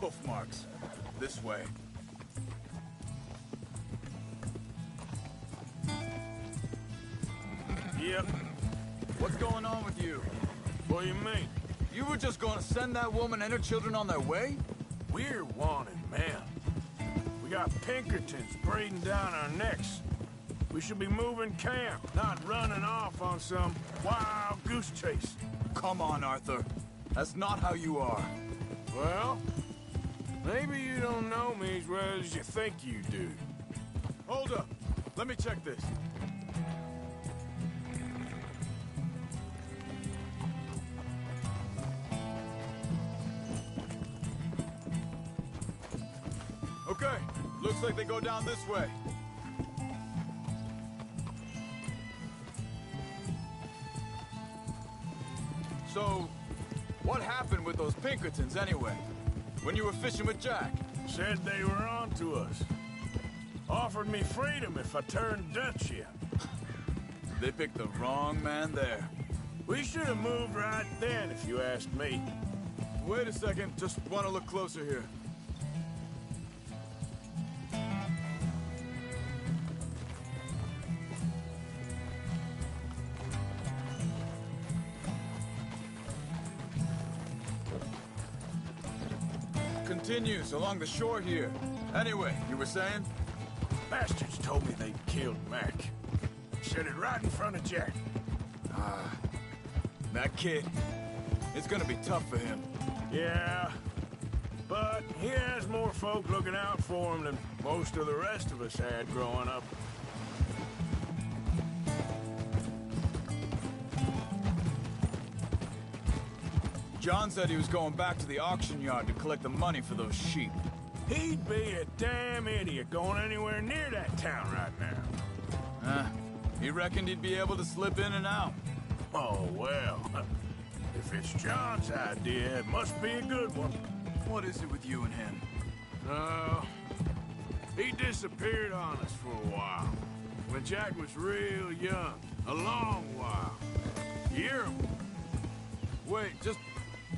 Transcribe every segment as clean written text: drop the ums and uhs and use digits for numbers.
hoof marks. This way. Yep. What's going on with you? What do you mean? You were just gonna send that woman and her children on their way? We're wanted, man. We got Pinkertons breathing down our necks. We should be moving camp, not running off on some wild goose chase. Come on, Arthur. That's not how you are. Well, maybe you don't know me as well as you think you do. Hold up. Let me check this. Okay, looks like they go down this way. So, what happened with those Pinkertons anyway? When you were fishing with Jack? Said they were on to us. Offered me freedom if I turned Dutch here. They picked the wrong man there. We should have moved right then, if you asked me. Wait a second, just want to look closer here. Continues along the shore here. Anyway, you were saying? Bastards told me they'd killed Mac. Said it right in front of Jack. That kid. It's gonna be tough for him. Yeah, but he has more folk looking out for him than most of the rest of us had growing up. John said he was going back to the auction yard to collect the money for those sheep. He'd be a damn idiot going anywhere near that town right now. He reckoned he'd be able to slip in and out. Oh, well. If it's John's idea, it must be a good one. What is it with you and him? He disappeared on us for a while. When Jack was real young. A long while. Year. Wait, just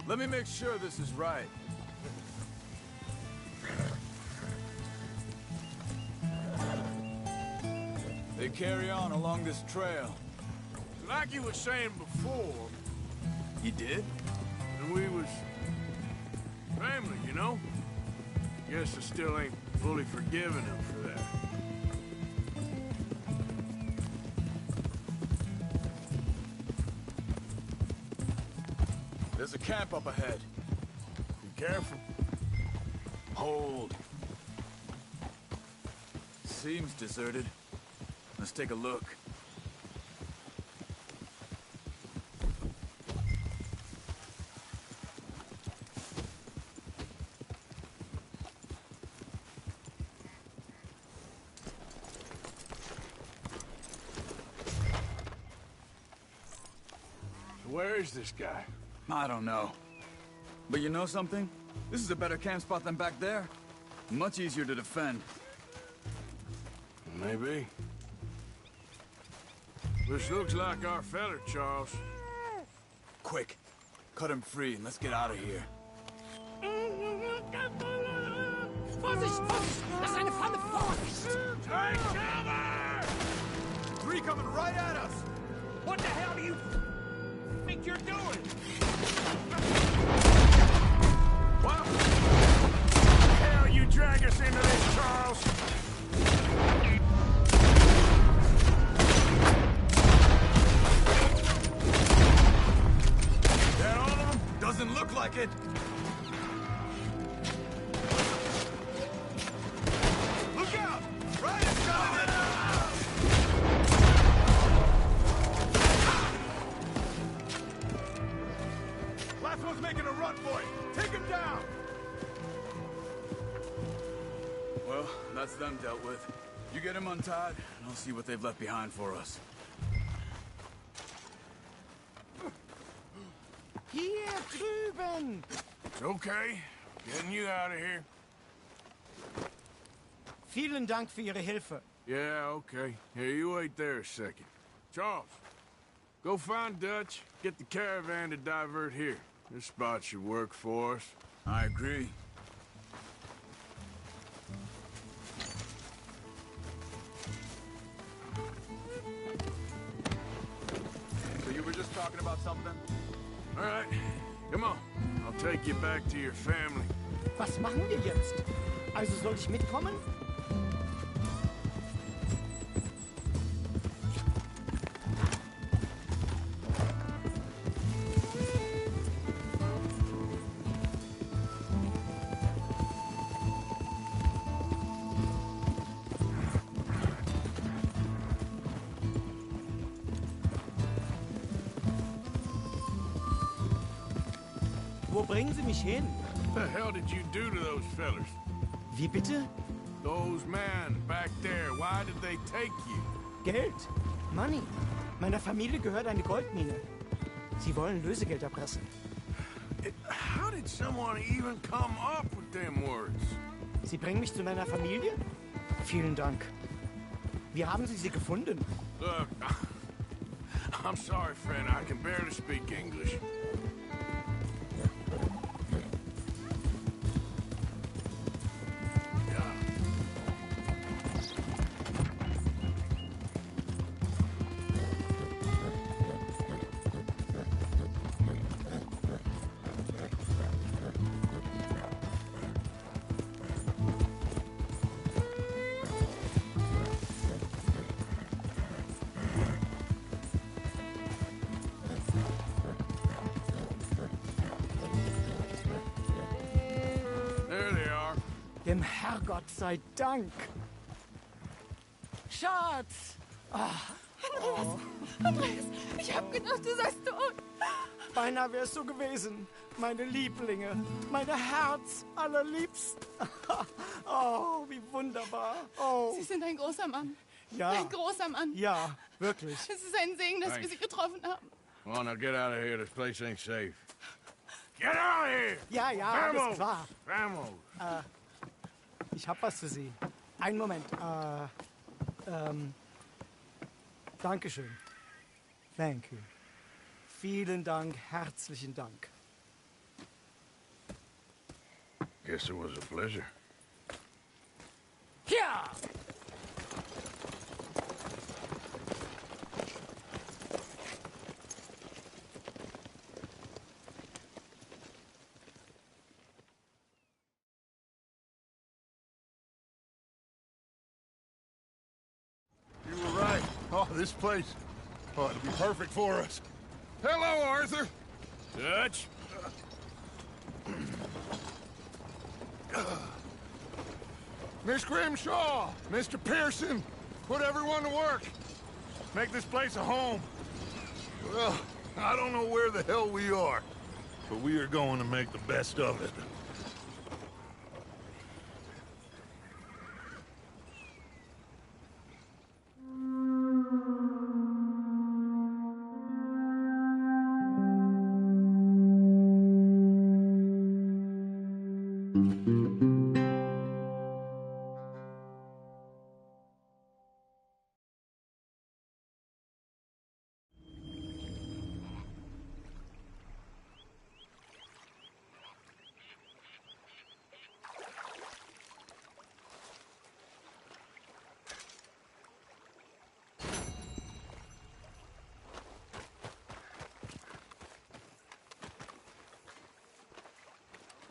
let me make sure this is right. They carry on along this trail. Like you were saying before, He did? and we was family, you know? Guess I still ain't fully forgiven him for that. There's a camp up ahead. Be careful. Hold. Seems deserted. Let's take a look. Where is this guy? I don't know. But you know something? This is a better camp spot than back there. Much easier to defend. Maybe. This looks like our feller, Charles. Quick, cut him free and let's get out of here. Vorsicht, Vorsicht! Das ist eine Falle! Vorsicht! Take cover! Three coming right at us! What the hell do you think you're doing? What the hell you drag us into this, Charles? That all of them? Doesn't look like it. Look out! Ryan's coming in! Last one's making a run for it. Take him down! Well, that's them dealt with. You get him untied, and I'll see what they've left behind for us. Hier drüben! It's okay. Getting you out of here. Vielen Dank für Ihre Hilfe. Yeah, okay. Here, you wait there a second. Charles, go find Dutch. Get the caravan to divert here. This spot should work for us. I agree. talking about something? All right, come on. I'll take you back to your family. Was machen wir jetzt? Also soll ich mitkommen? Wo bringen Sie mich hin? What the hell did you do to those fellers? Wie bitte? Those men back there, why did they take you? Geld. Money. Meiner Familie gehört eine Goldmine. Sie wollen Lösegeld erpressen. How did someone even come up with them words? Sie bringen mich zu meiner Familie? Vielen Dank. Wie haben Sie sie gefunden? Look, I'm sorry, friend. I can barely speak English. Dem Herrgott sei Dank. Schatz! Andreas, ich hab gedacht, du seist tot. Beinahe wär's so gewesen. Meine Lieblinge, meine Herz allerliebsten. Oh, wie wunderbar. Oh, Sie sind ein großer Mann. ja. Ein großer Mann. Ja, wirklich. Es ist ein Segen, dass wir Sie getroffen haben. Well, now get out of here. This place ain't safe. Get out of here! Ja, ja, alles klar. Vamos! Ich hab was für Sie. Einen Moment. Dankeschön. Thank you. Vielen Dank, herzlichen Dank. Guess it was a pleasure. Ja! You were right. Oh, this place. Oh, it'll be perfect for us. Hello, Arthur. Dutch? Miss Grimshaw, Mr. Pearson, put everyone to work. Make this place a home. Well, I don't know where the hell we are, but we are going to make the best of it.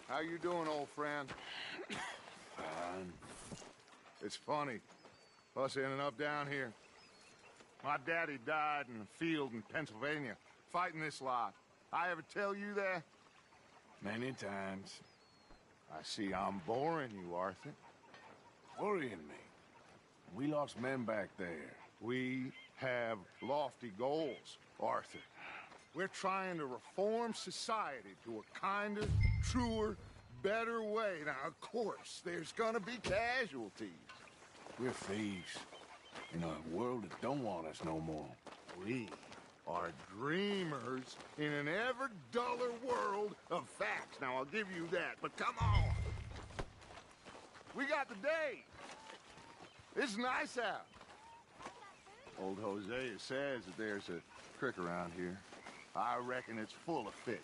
How you doing, old friend? Fine. It's funny, us ending up down here. My daddy died in a field in Pennsylvania, fighting this lot. I ever tell you that? Many times. I see I'm boring you, Arthur. Worrying me. We lost men back there. We have lofty goals, Arthur. We're trying to reform society to a kinder, truer, better way. Now, of course, there's gonna be casualties. We're thieves. In a world that don't want us no more. We are dreamers in an ever duller world of facts. Now, I'll give you that, but come on. We got the day. It's nice out. Old Hosea says that there's a creek around here. I reckon it's full of fish.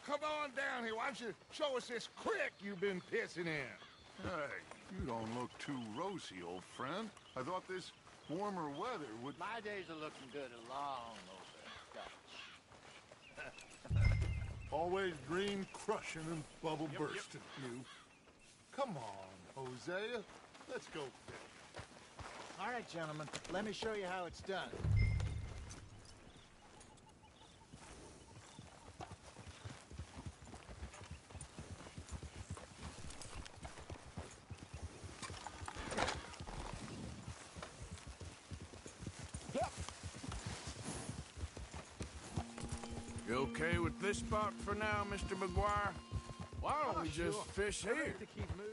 come on down here. Why don't you show us this creek you've been pissing in? Hey, you don't look too rosy, old friend. I thought this warmer weather would... My days are looking good along over. Always green crushing and bubble bursting, you. Come on, Hosea. Let's go fish. All right, gentlemen, let me show you how it's done. You okay with this spot for now, Mr. McGuire? Why don't we just fish here?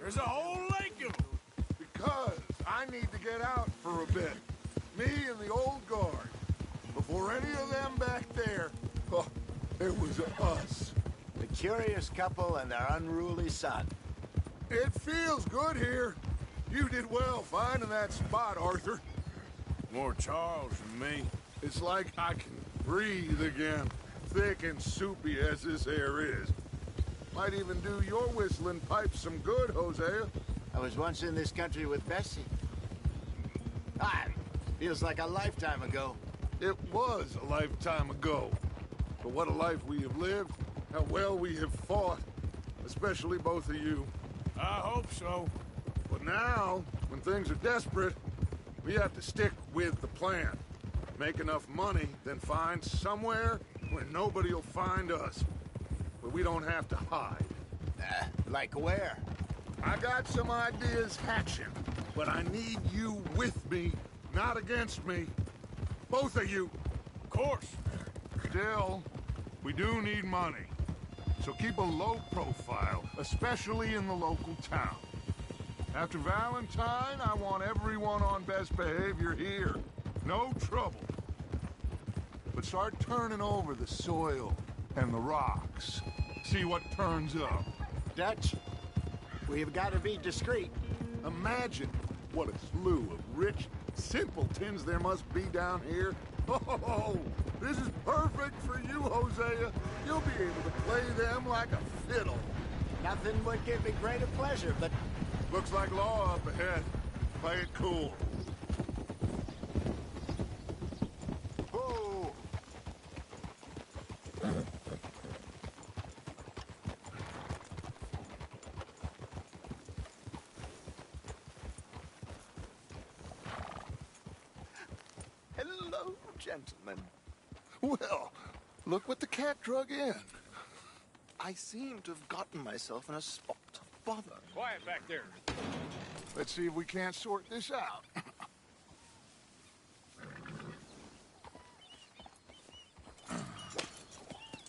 There's a whole lake of them. Because I need to get out for a bit. Me and the old guard. Before any of them back there, oh, it was us. The curious couple and their unruly son. It feels good here. You did well finding that spot, Arthur. More Charles than me. It's like I can breathe again, thick and soupy as this air is. Might even do your whistling pipes some good, Hosea. I was once in this country with Bessie. Ah, feels like a lifetime ago. It was a lifetime ago. But what a life we have lived, how well we have fought, especially both of you. I hope so. But now, when things are desperate, we have to stick with the plan. Make enough money, then find somewhere where nobody will find us. Where we don't have to hide. Like where? I got some ideas hatching, but I need you with me, not against me. Both of you. Of course. Still, we do need money. So keep a low profile, especially in the local town. After Valentine, I want everyone on best behavior here. No trouble. But start turning over the soil and the rocks. See what turns up. Dutch, we've got to be discreet. Imagine what a slew of rich simpletons there must be down here. Oh, this is perfect for you, Hosea. You'll be able to play them like a fiddle. Nothing would give me greater pleasure, but... Looks like law up ahead. Play it cool. Oh! Hello, gentlemen. Well, look what the cat drug in. I seem to have gotten myself in a spot of bother. Quiet back there. Let's see if we can't sort this out.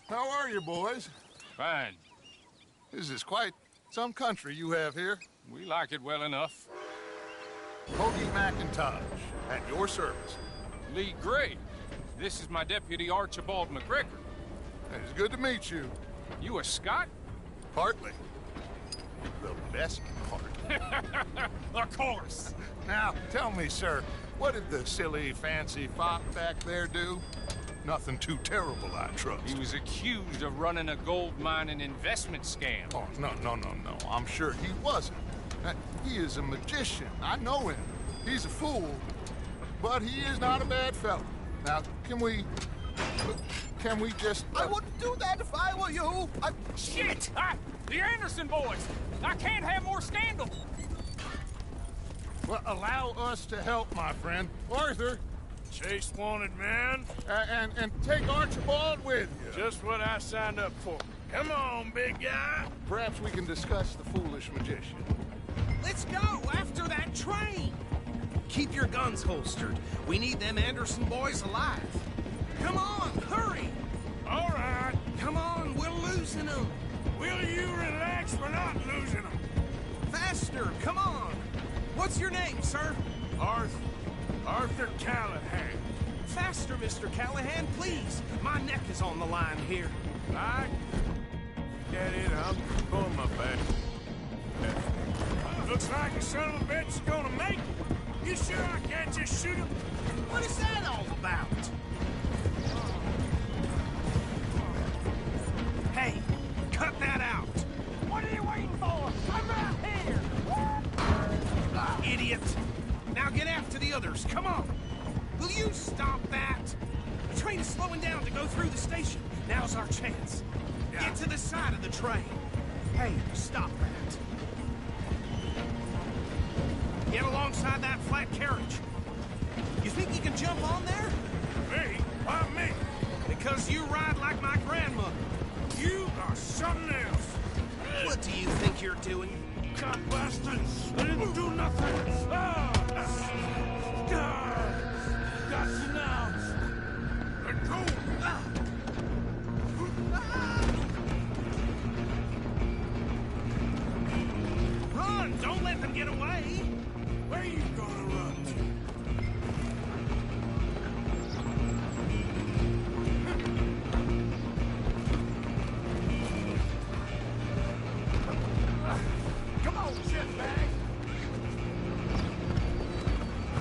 How are you, boys? Fine. This is quite some country you have here. We like it well enough. Hoagie McIntosh, at your service. Lee Gray. This is my deputy, Archibald McGregor. It's good to meet you. You a Scot? Partly. The best part. Of course. Now, tell me, sir, what did the silly, fancy fop back there do? Nothing too terrible, I trust. He was accused of running a gold mining investment scam. Oh, no. I'm sure he wasn't. He is a magician. I know him. He's a fool. But he is not a bad fellow. Now, can we just... I wouldn't do that if I were you. Shit! The Anderson boys! I can't have more scandal! Well, allow us to help, my friend. Arthur, Chase wanted man. and take Archibald with you. Just what I signed up for. Come on, big guy. Perhaps we can discuss the foolish magician. Let's go after that train! Keep your guns holstered. We need them Anderson boys alive. Come on, hurry! All right. Come on, we're losing them. Will you relax? We're not losing them. Faster, come on. What's your name, sir? Arthur Callahan. Faster, Mr. Callahan, please. My neck is on the line here. I get it. I'm pulling my back. Looks like the son of a bitch is gonna make it. You sure I can't just shoot him? What is that all about? Hey, station. Now's our chance. Get to the side of the train. Hey, stop that. Get alongside that flat carriage. You think you can jump on there? Me? Why me? Because you ride like my grandmother. You are something else. What do you think you're doing? God bastard! I didn't do nothing! Ah! Got you now! Let go! Run! Don't let them get away! Where you gonna run to? Come on, shitbag!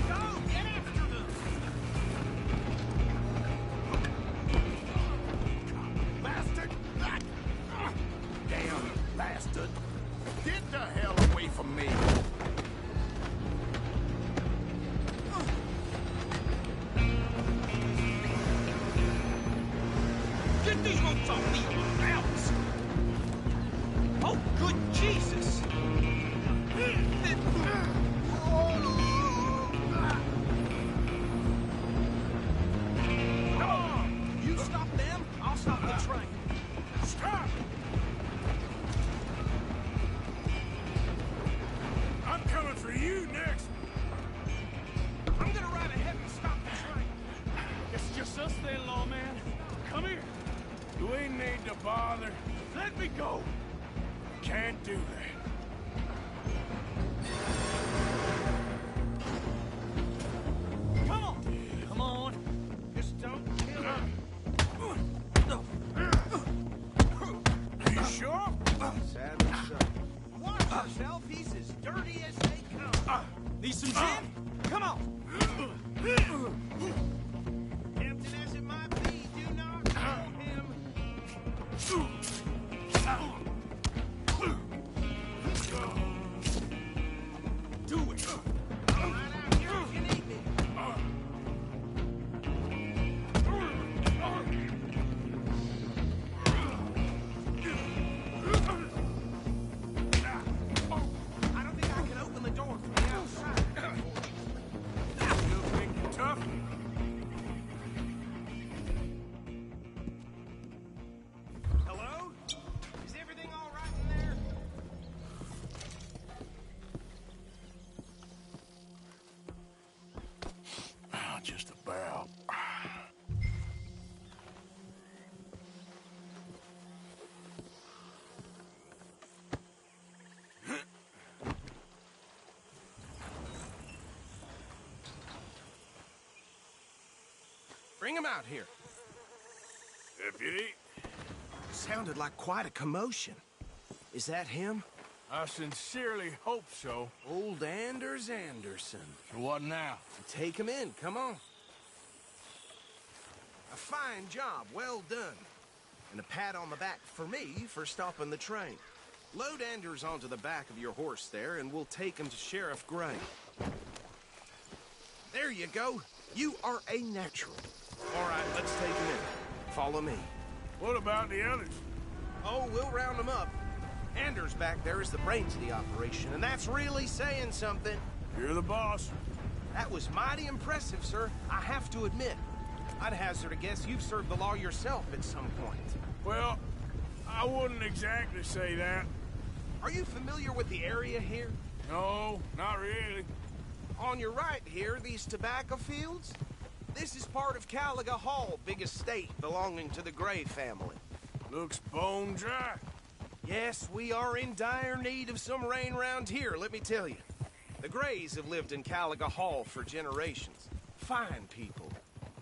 Go! Get after them! Bastard! Damn bastard! Get the hell away from me! Get these ropes off me! Out! Oh, good Jesus! Come on! You stop them, I'll stop the train. Stop! I'm coming for you next! I'm gonna ride ahead and stop the train. It's just us then, lawman. Come here. Do we need to bother? Let me go. Can't do that. Come on. Come on. Just don't kill her. You sure? Sadly so. Watch yourself, he's as dirty as they come. Need some gin? Come on. Tempting as it might be, do not harm him. Do it. I'm right out here, you can eat me. I don't think I can open the door from the outside. Still think you're tough? Hello? Is everything all right in there? Just about. Bring him out here. Deputy, Sounded like quite a commotion. Is that him? I sincerely hope so. Old Anders Anderson. So what now? Take him in, come on. A fine job, well done. And a pat on the back for me for stopping the train. Load Anders onto the back of your horse there, and we'll take him to Sheriff Gray. There you go. You are a natural. All right, let's take him in. Follow me. What about the others? Oh, we'll round them up. Anders back there is the brains of the operation, and that's really saying something. You're the boss. That was mighty impressive, sir. I have to admit. I'd hazard a guess you've served the law yourself at some point. Well, I wouldn't exactly say that. Are you familiar with the area here? No, not really. On your right here, these tobacco fields? This is part of Caliga Hall, big estate belonging to the Gray family. Looks bone dry. Yes, we are in dire need of some rain round here, let me tell you. The Grays have lived in Caliga Hall for generations. Fine people.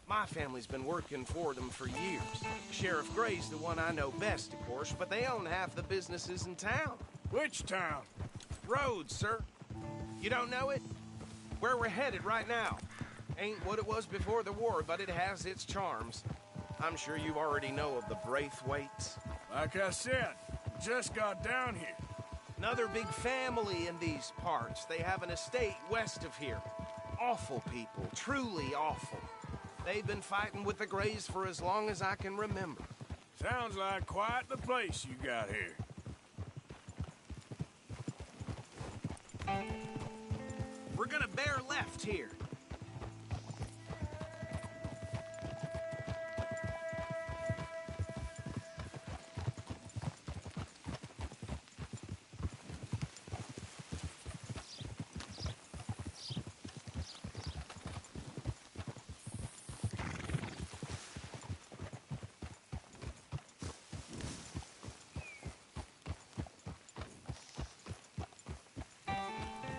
My family's been working for them for years. Sheriff Gray's the one I know best, of course, but they own half the businesses in town. Which town? Rhodes, sir. You don't know it? Where we're headed right now. Ain't what it was before the war, but it has its charms. I'm sure you already know of the Braithwaites. Like I said, just got down here. Another big family in these parts. They have an estate west of here. Awful people, truly awful. They've been fighting with the Greys for as long as I can remember. Sounds like quite the place you got here. We're gonna bear left here.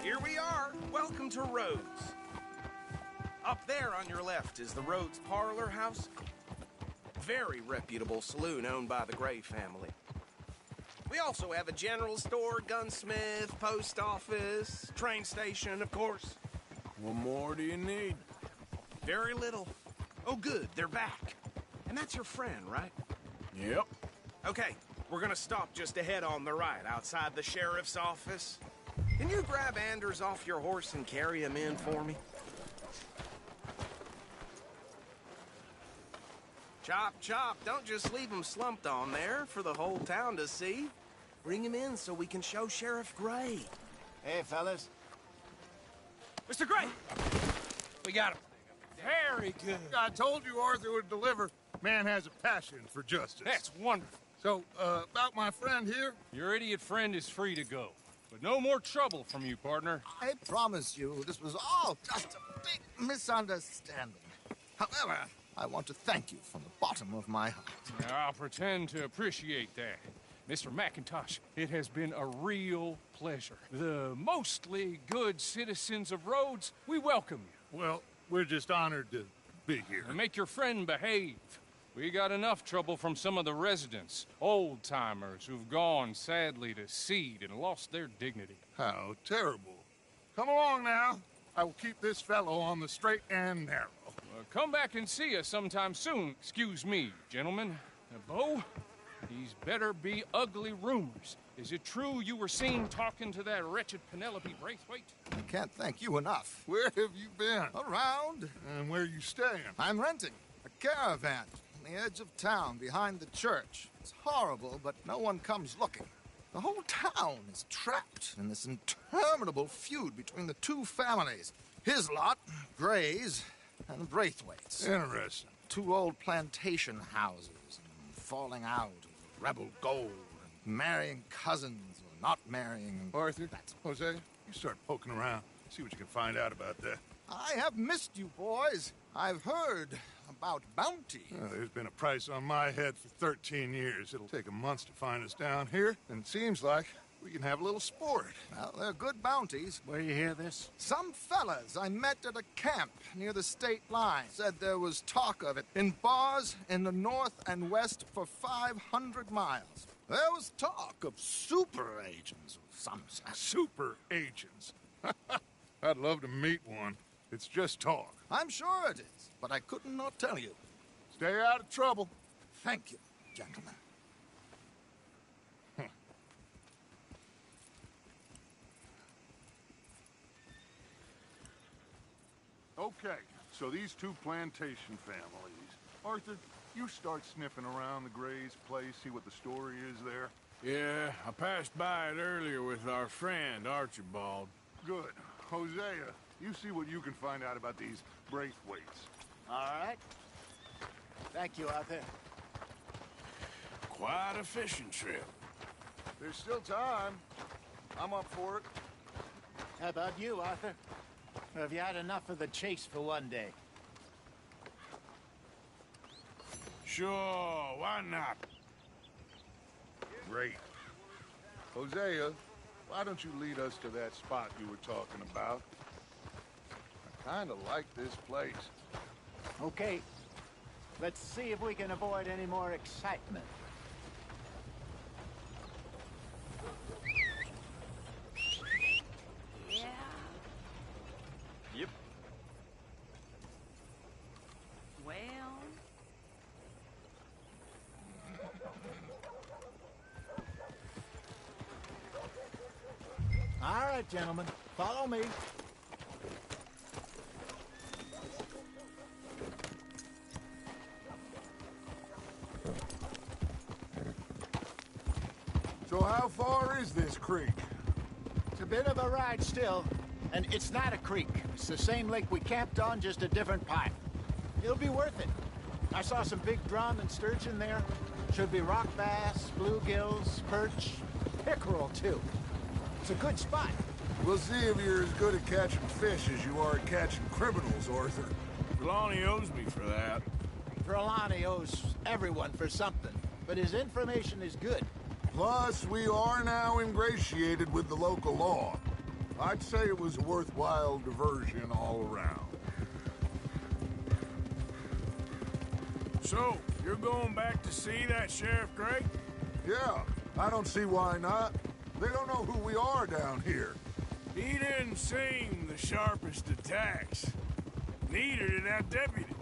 Here we are. Welcome to Rhodes. Up there on your left is the Rhodes Parlor House. Very reputable saloon owned by the Gray family. We also have a general store, gunsmith, post office, train station, of course. What more do you need? Very little. Oh, good, they're back. And that's your friend, right? Yep. Okay, we're gonna stop just ahead on the right, outside the sheriff's office. Can you grab Anders off your horse and carry him in for me? Chop, chop. Don't just leave him slumped on there for the whole town to see. Bring him in so we can show Sheriff Gray. Hey, fellas. Mr. Gray! We got him. Very good. I told you Arthur would deliver. Man has a passion for justice. That's wonderful. So, about my friend here? Your idiot friend is free to go. But no more trouble from you, partner. I promise you, this was all just a big misunderstanding. However, I want to thank you from the bottom of my heart. I'll pretend to appreciate that. Mr. McIntosh, it has been a real pleasure. The mostly good citizens of Rhodes, we welcome you. Well, we're just honored to be here. And make your friend behave. We got enough trouble from some of the residents, old-timers who've gone, sadly, to seed and lost their dignity. How terrible. Come along now. I will keep this fellow on the straight and narrow. Come back and see us sometime soon. Excuse me, gentlemen. Bo, these better be ugly rumors. Is it true you were seen talking to that wretched Penelope Braithwaite? I can't thank you enough. Where have you been? Around. And where are you staying? I'm renting a caravan on the edge of town behind the church. It's horrible, but no one comes looking. The whole town is trapped in this interminable feud between the two families. His lot, Gray's, and the Braithwaites. Interesting. Two old plantation houses, and falling out of rebel gold, and marrying cousins or not marrying. Arthur, Jose, you start poking around. See what you can find out about that. I have missed you, boys. I've heard about bounty. Well, there's been a price on my head for 13 years. It'll take a month to find us down here, and it seems like we can have a little sport. Well, they're good bounties. Where you hear this? Some fellas I met at a camp near the state line said there was talk of it in bars in the north and west for 500 miles. There was talk of super agents of some sort. Super agents. I'd love to meet one. It's just talk. I'm sure it is, but I couldn't not tell you. Stay out of trouble. Thank you, gentlemen. Okay, so these two plantation families. Arthur, you start sniffing around the Gray's place, see what the story is there. Yeah, I passed by it earlier with our friend, Archibald. Good. Hosea, you see what you can find out about these Braithwaites. All right. Thank you, Arthur. Quite a fishing trip. There's still time. I'm up for it. How about you, Arthur? Or have you had enough of the chase for one day? Sure, why not? Great. Hosea, why don't you lead us to that spot you were talking about? I kind of like this place. Okay. Let's see if we can avoid any more excitement. Yeah. Yep. Well. All right, gentlemen. Follow me. So how far is this creek? It's a bit of a ride still. And it's not a creek. It's the same lake we camped on, just a different pipe. It'll be worth it. I saw some big drum and sturgeon there. Should be rock bass, bluegills, perch, pickerel too. It's a good spot. We'll see if you're as good at catching fish as you are at catching criminals, Arthur. Trelawney owes me for that. Trelawney owes everyone for something, but his information is good. Plus, we are now ingratiated with the local law. I'd say it was a worthwhile diversion all around. So, you're going back to see that Sheriff Gray? Yeah, I don't see why not. They don't know who we are down here. He didn't seem the sharpest attacks. Neither did that deputy.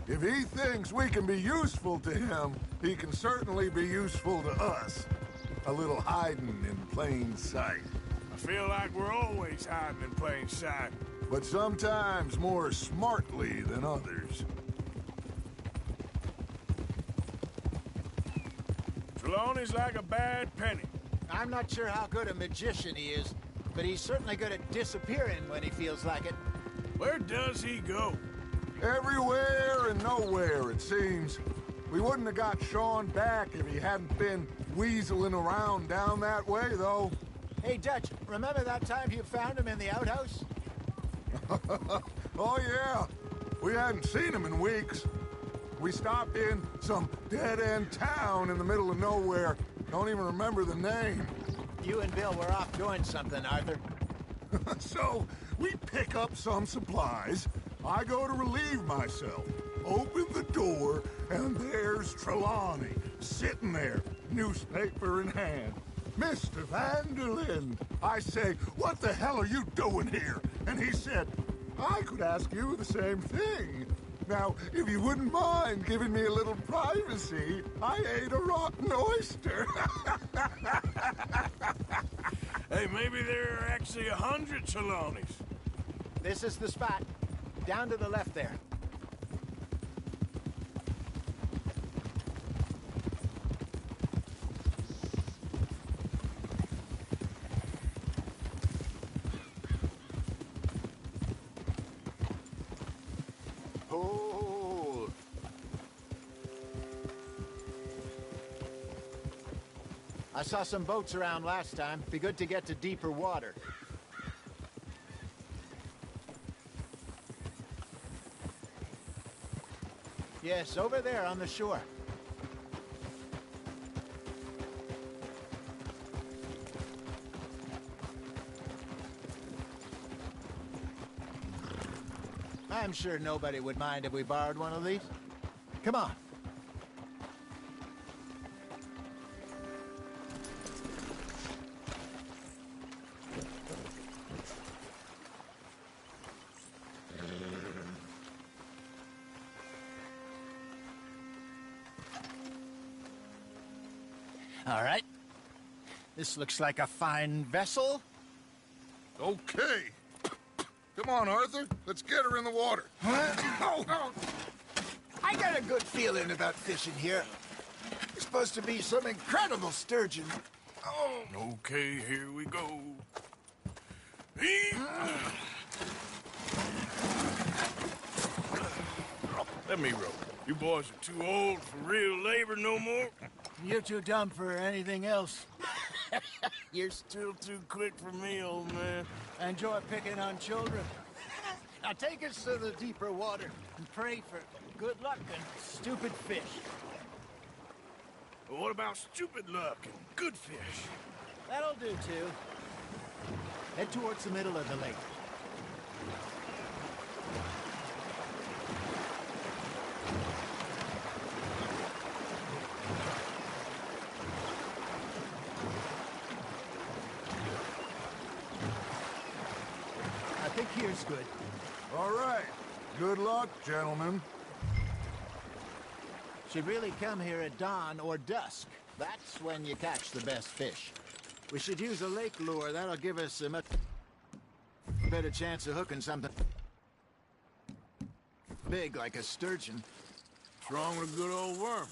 If he thinks we can be useful to him, he can certainly be useful to us. A little hiding in plain sight. I feel like we're always hiding in plain sight. But sometimes more smartly than others. Trelawney's like a bad penny. I'm not sure how good a magician he is, but he's certainly good at disappearing when he feels like it. Where does he go? Everywhere and nowhere, it seems. We wouldn't have got Sean back if he hadn't been weaseling around down that way, though. Hey, Dutch, remember that time you found him in the outhouse? Oh, yeah. We hadn't seen him in weeks. We stopped in some dead-end town in the middle of nowhere. Don't even remember the name. You and Bill were off doing something, Arthur. So, we pick up some supplies. I go to relieve myself. Open the door, and there's Trelawney, sitting there, newspaper in hand. Mr. Van der Linde. I say, what the hell are you doing here? And he said, I could ask you the same thing. Now, if you wouldn't mind giving me a little privacy, I ate a rotten oyster. Hey, maybe there are actually 100 Trelawneys. This is the spot. Down to the left there. Hold. I saw some boats around last time. Be good to get to deeper water. Yes, over there on the shore. I'm sure nobody would mind if we borrowed one of these. Come on. All right. This looks like a fine vessel. Okay. Come on, Arthur. Let's get her in the water. Oh. I got a good feeling about fishing here. It's supposed to be some incredible sturgeon. Oh. Okay, here we go. Let me row. You boys are too old for real labor no more. You're too dumb for anything else. You're still too quick for me, old man. I enjoy picking on children. Now take us to the deeper water and pray for good luck and stupid fish. But what about stupid luck and good fish? That'll do, too. Head towards the middle of the lake. I think here's good. All right. Good luck, gentlemen. Should really come here at dawn or dusk. That's when you catch the best fish. We should use a lake lure. That'll give us a much better chance of hooking something big like a sturgeon. What's wrong with a good old worm?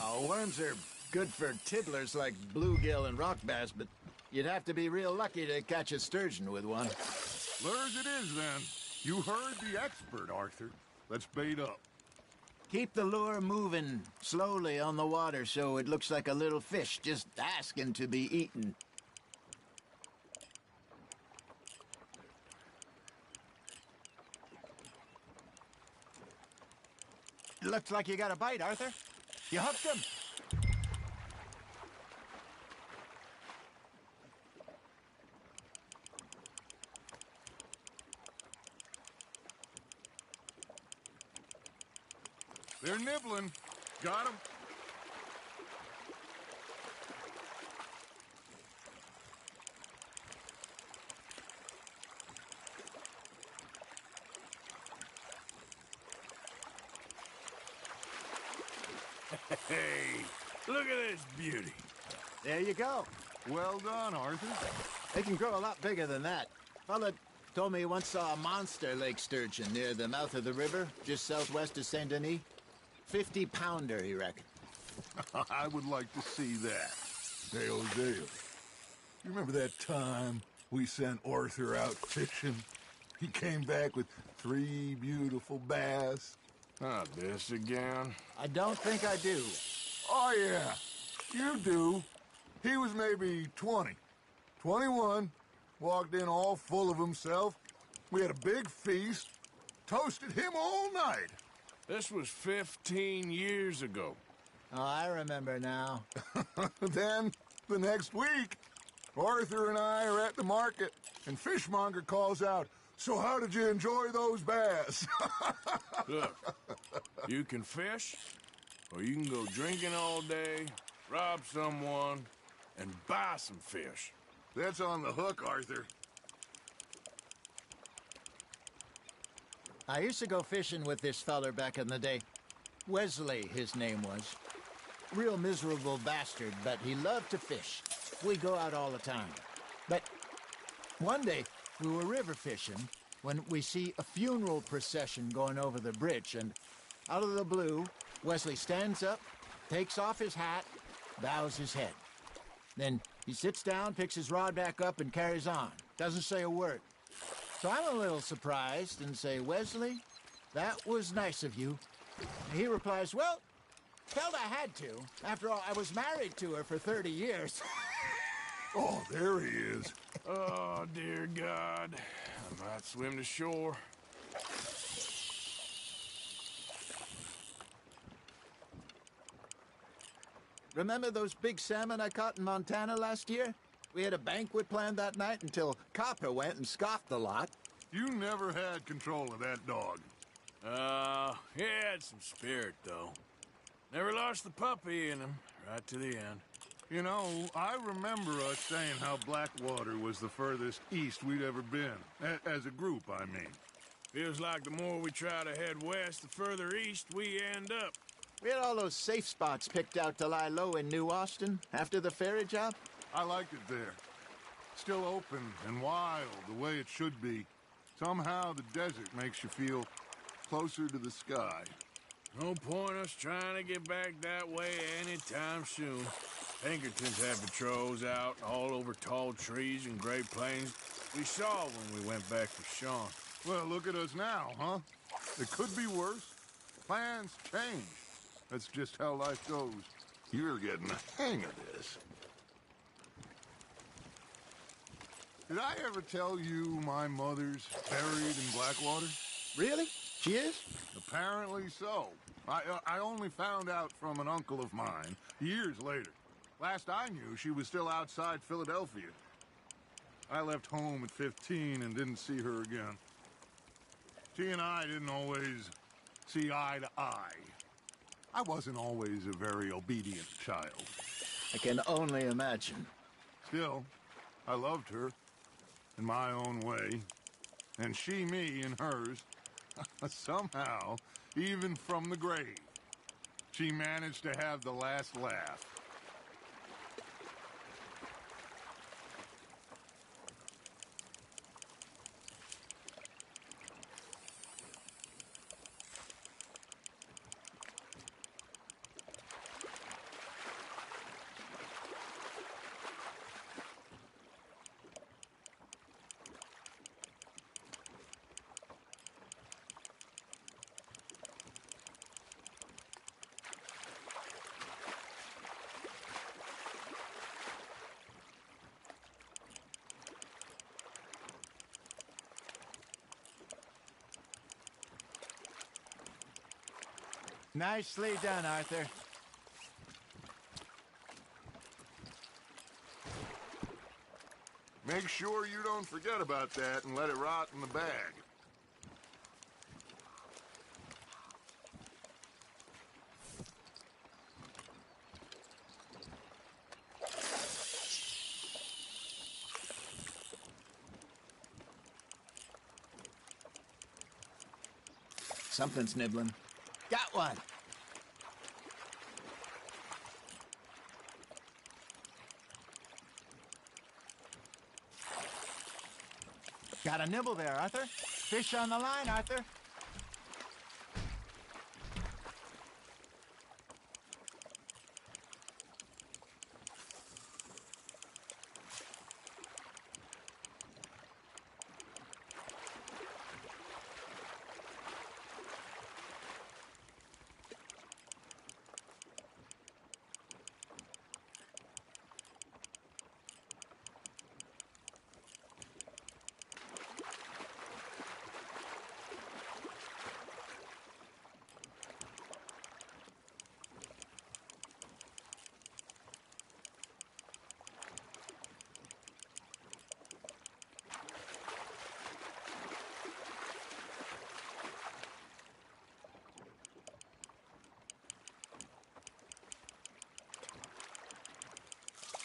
Oh, worms are Good for tiddlers like bluegill and rock bass, but you'd have to be real lucky to catch a sturgeon with one. Lures it is, then. You heard the expert, Arthur. Let's bait up. Keep the lure moving slowly on the water so it looks like a little fish just asking to be eaten. Looks like you got a bite, Arthur. You hooked him. They're nibbling. Got him. Hey, look at this beauty. There you go. Well done, Arthur. They can grow a lot bigger than that. Fella told me he once saw a monster lake sturgeon near the mouth of the river, just southwest of Saint Denis. 50-pounder, he reckoned. I would like to see that. Hey, Hosea, you remember that time we sent Arthur out fishing? He came back with 3 beautiful bass. Not this again. I don't think I do. Oh, yeah, you do. He was maybe 20, 21, walked in all full of himself. We had a big feast, toasted him all night. This was 15 years ago. Oh, I remember now. Then, the next week, Arthur and I are at the market, and Fishmonger calls out, "So how did you enjoy those bass?" Look, you can fish, or you can go drinking all day, rob someone, and buy some fish. That's on the hook, Arthur. I used to go fishing with this feller back in the day. Wesley, his name was. Real miserable bastard, but he loved to fish. We go out all the time. But one day, we were river fishing when we see a funeral procession going over the bridge, and out of the blue, Wesley stands up, takes off his hat, bows his head. Then he sits down, picks his rod back up, and carries on. Doesn't say a word. So I'm a little surprised and say, "Wesley, that was nice of you." And he replies, "Well, felt I had to. After all, I was married to her for 30 years. Oh, there he is. Oh, dear God. I might swim to shore. Remember those big salmon I caught in Montana last year? We had a banquet planned that night until Copper went and scoffed the lot. You never had control of that dog. He had some spirit, though. Never lost the puppy in him, right to the end. You know, I remember us saying how Blackwater was the furthest east we'd ever been. As a group, I mean. Feels like the more we try to head west, the further east we end up. We had all those safe spots picked out to lie low in New Austin after the ferry job. I liked it there. Still open and wild, the way it should be. Somehow the desert makes you feel closer to the sky. No point us trying to get back that way anytime soon. Pinkertons had patrols out all over tall trees and Great Plains. We saw when we went back for Sean. Well, look at us now, huh? It could be worse. Plans change. That's just how life goes. You're getting the hang of this. Did I ever tell you my mother's buried in Blackwater? Really? She is? Apparently so. I only found out from an uncle of mine years later. Last I knew, she was still outside Philadelphia. I left home at 15 and didn't see her again. She and I didn't always see eye to eye. I wasn't always a very obedient child. I can only imagine. Still, I loved her in my own way, and she me in hers. Somehow, even from the grave, she managed to have the last laugh. Nicely done, Arthur. Make sure you don't forget about that and let it rot in the bag. Something's nibbling. Got one. Got a nibble there, Arthur. Fish on the line, Arthur.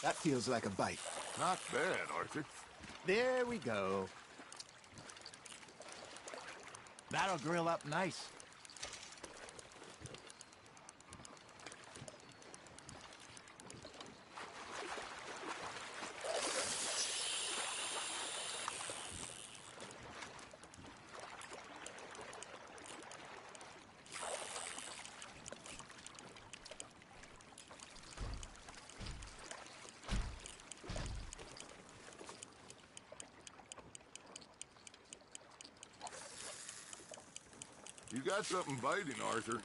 That feels like a bite. Not bad, Arthur. There we go. That'll grill up nice. You got something biting, Arthur.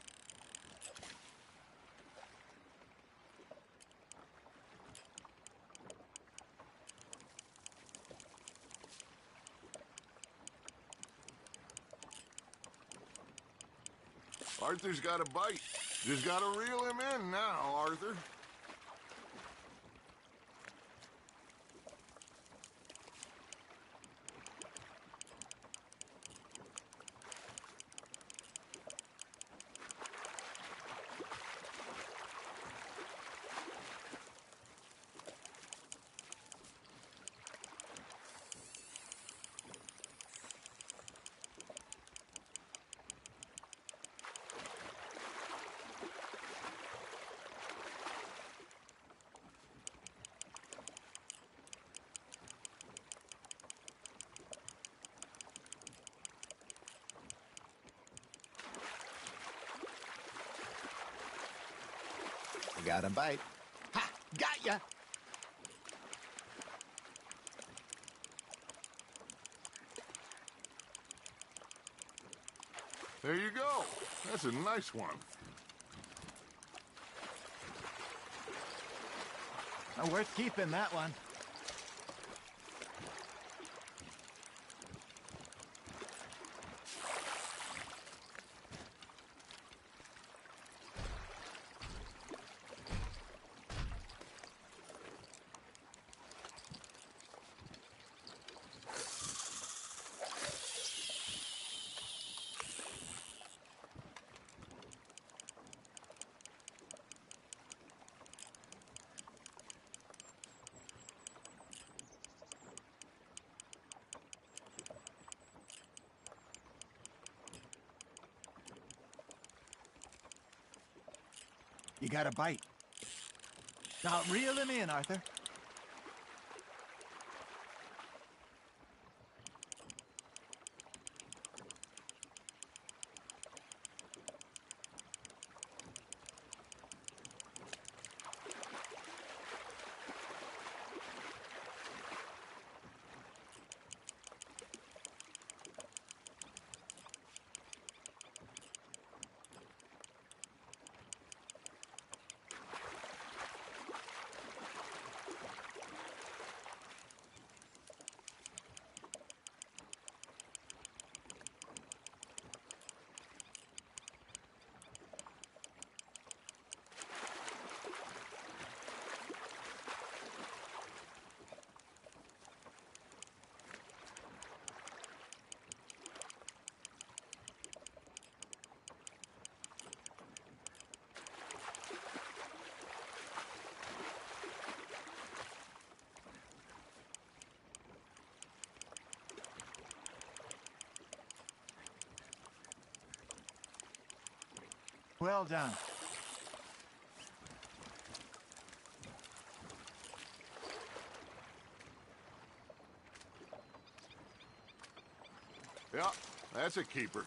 Arthur's got a bite. Just gotta reel him in now, Arthur. Got a bite. Ha! Got ya! There you go. That's a nice one. Worth keeping, that one. You got a bite. Now reel him in, Arthur. Well done. Yeah, that's a keeper.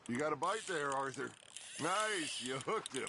You got a bite there, Arthur. Nice, you hooked him.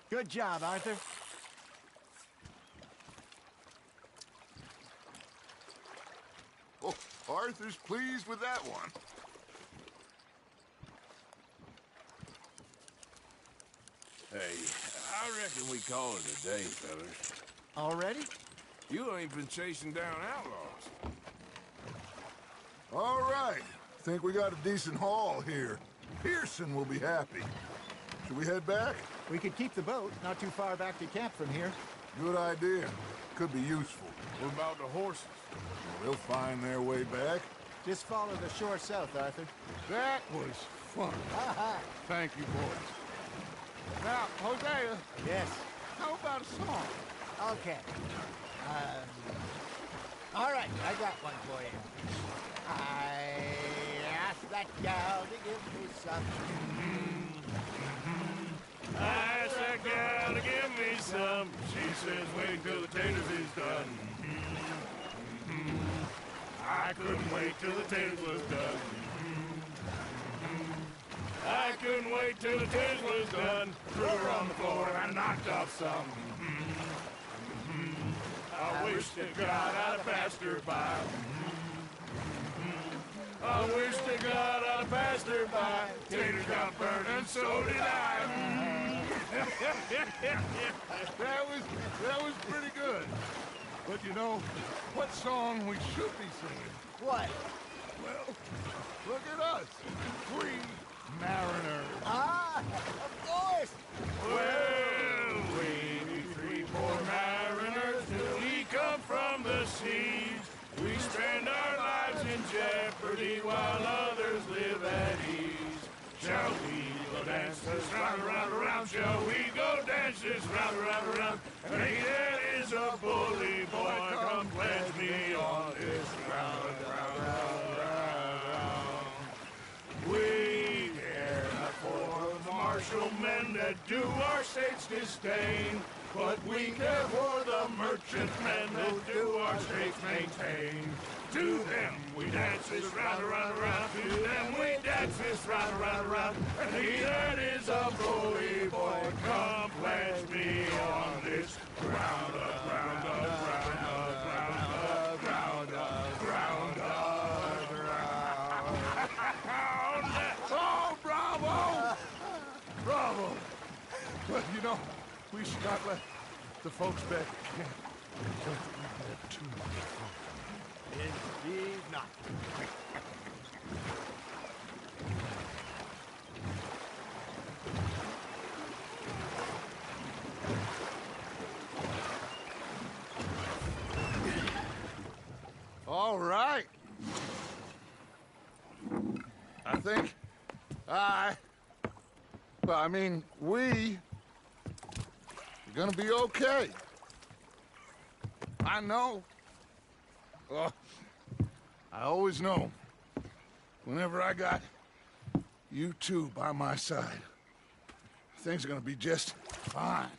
Good job, Arthur. Oh, Arthur's pleased with that one. Hey, I reckon we call it a day, fellas. Already? You ain't been chasing down outlaws. All right. Think we got a decent haul here. Pearson will be happy. Should we head back? We could keep the boat not too far back to camp from here. Good idea. Could be useful. What about the horses? They'll find their way back. Just follow the shore south, Arthur. That was fun. Thank you, boys. Now, Hosea, Yes. how about a song? Okay. All right, I got one for you. I asked that gal to give me some. I asked that gal to give me some. She says wait till the taters is done. I couldn't wait till the taters was done. I couldn't wait till the taters was done. Threw her on the floor and I knocked off some. I wish to God I'd have passed her by. I wish to God I'd have passed her by. Taters got burned and so did I. That was pretty good. But you know, what song we should be singing? What? Well, look at us. Free mariners. Ah, of course. Well, we three poor mariners, we come from the seas. We spend our lives in jeopardy while others live at ease. Shall we go dance this round, around, around? Shall we go dance this round, around, around? And he that is a bully boy, come pledge me on this ground, round, round, round, round. We care not for the martial men that do our state's disdain, but we care for the merchant men that do our states maintain. To them we dance this round, around, around. To them we dance this round, around, around. And he that is a bully boy, come pledge me on this ground, ground, ground, ground, ground, ground, ground. Oh, bravo! Bravo! But you know, we should not let the folks back at camp think that we've had too much fun. Indeed not. all right. I think I mean, we're gonna be okay. I know. Well, I always know. Whenever I got you two by my side, things are gonna be just fine.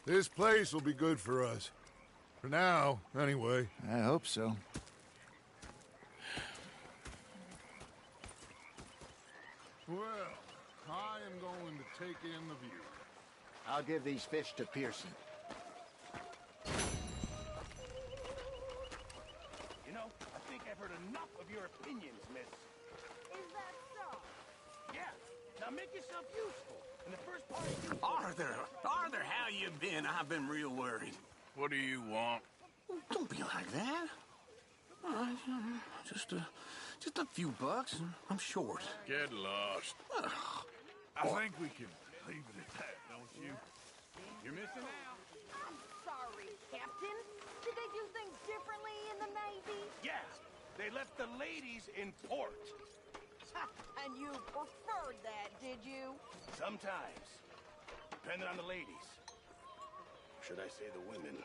This place will be good for us. For now, anyway. I hope so. Well, I am going to take in the view. I'll give these fish to Pearson. You know, I think I've heard enough of your opinions, miss. Is that so? Yeah. Now make yourself useful. In the first part Arthur, how you been? I've been real worried. What do you want? Don't be like that. All right, just a few bucks, and I'm short. Get lost. I think we can leave it at that, don't you? You're missing out. I'm sorry, Captain. Did they do things differently in the Navy? Yeah. They left the ladies in port. And you preferred that, did you? Sometimes. Depending on the ladies. Should I say the women?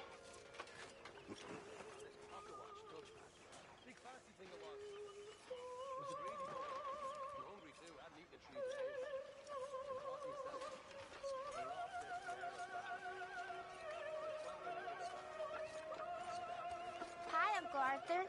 Hi, Uncle Arthur.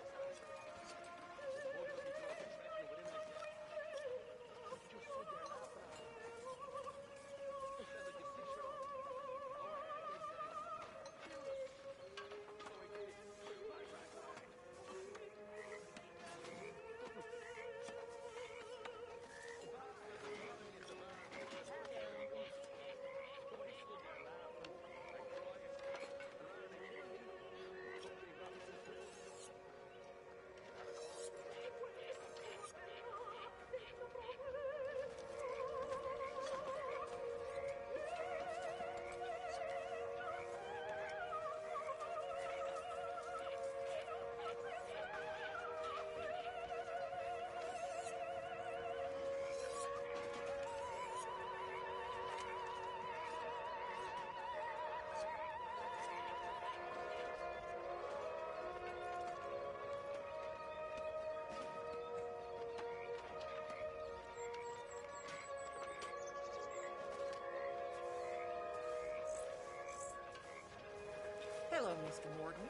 Hello, Mr. Morgan.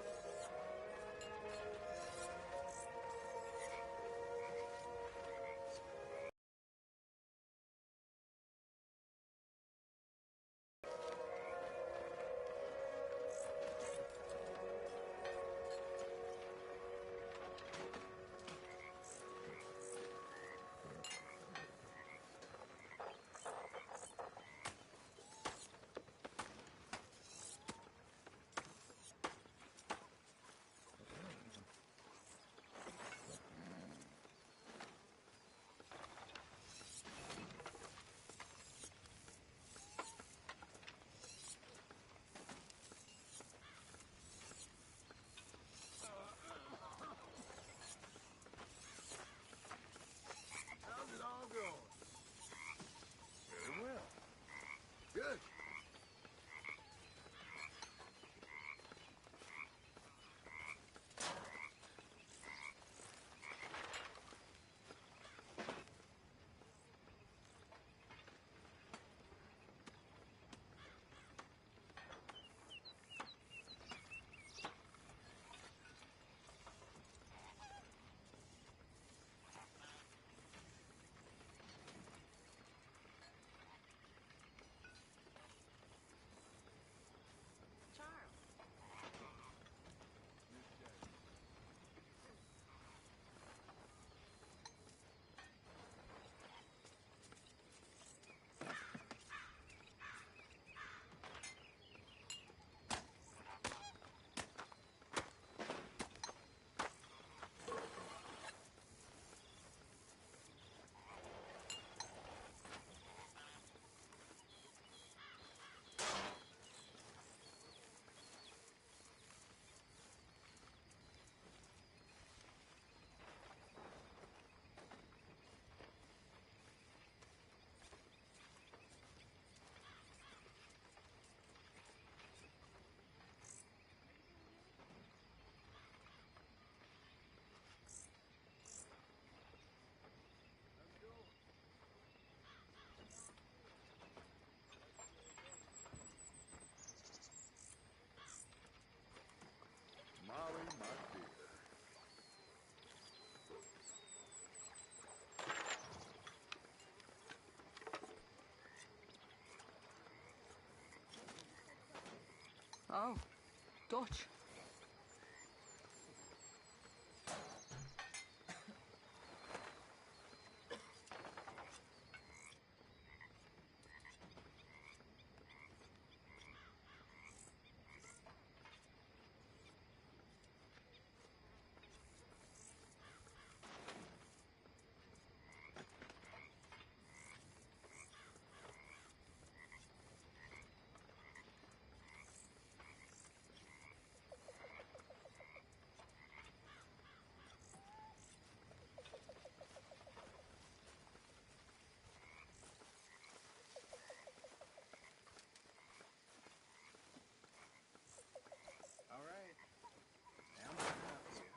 Oh, Dutch. All right. Now I'm coming up here.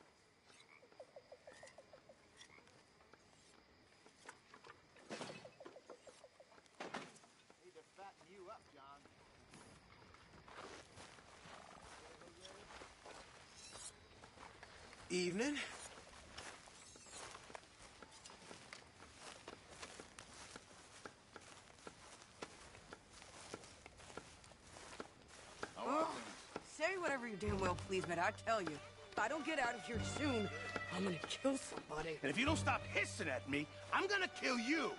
Need to fatten you up, John. Evening. Say whatever you damn well please, but I tell you, if I don't get out of here soon, I'm gonna kill somebody. And if you don't stop hissing at me, I'm gonna kill you.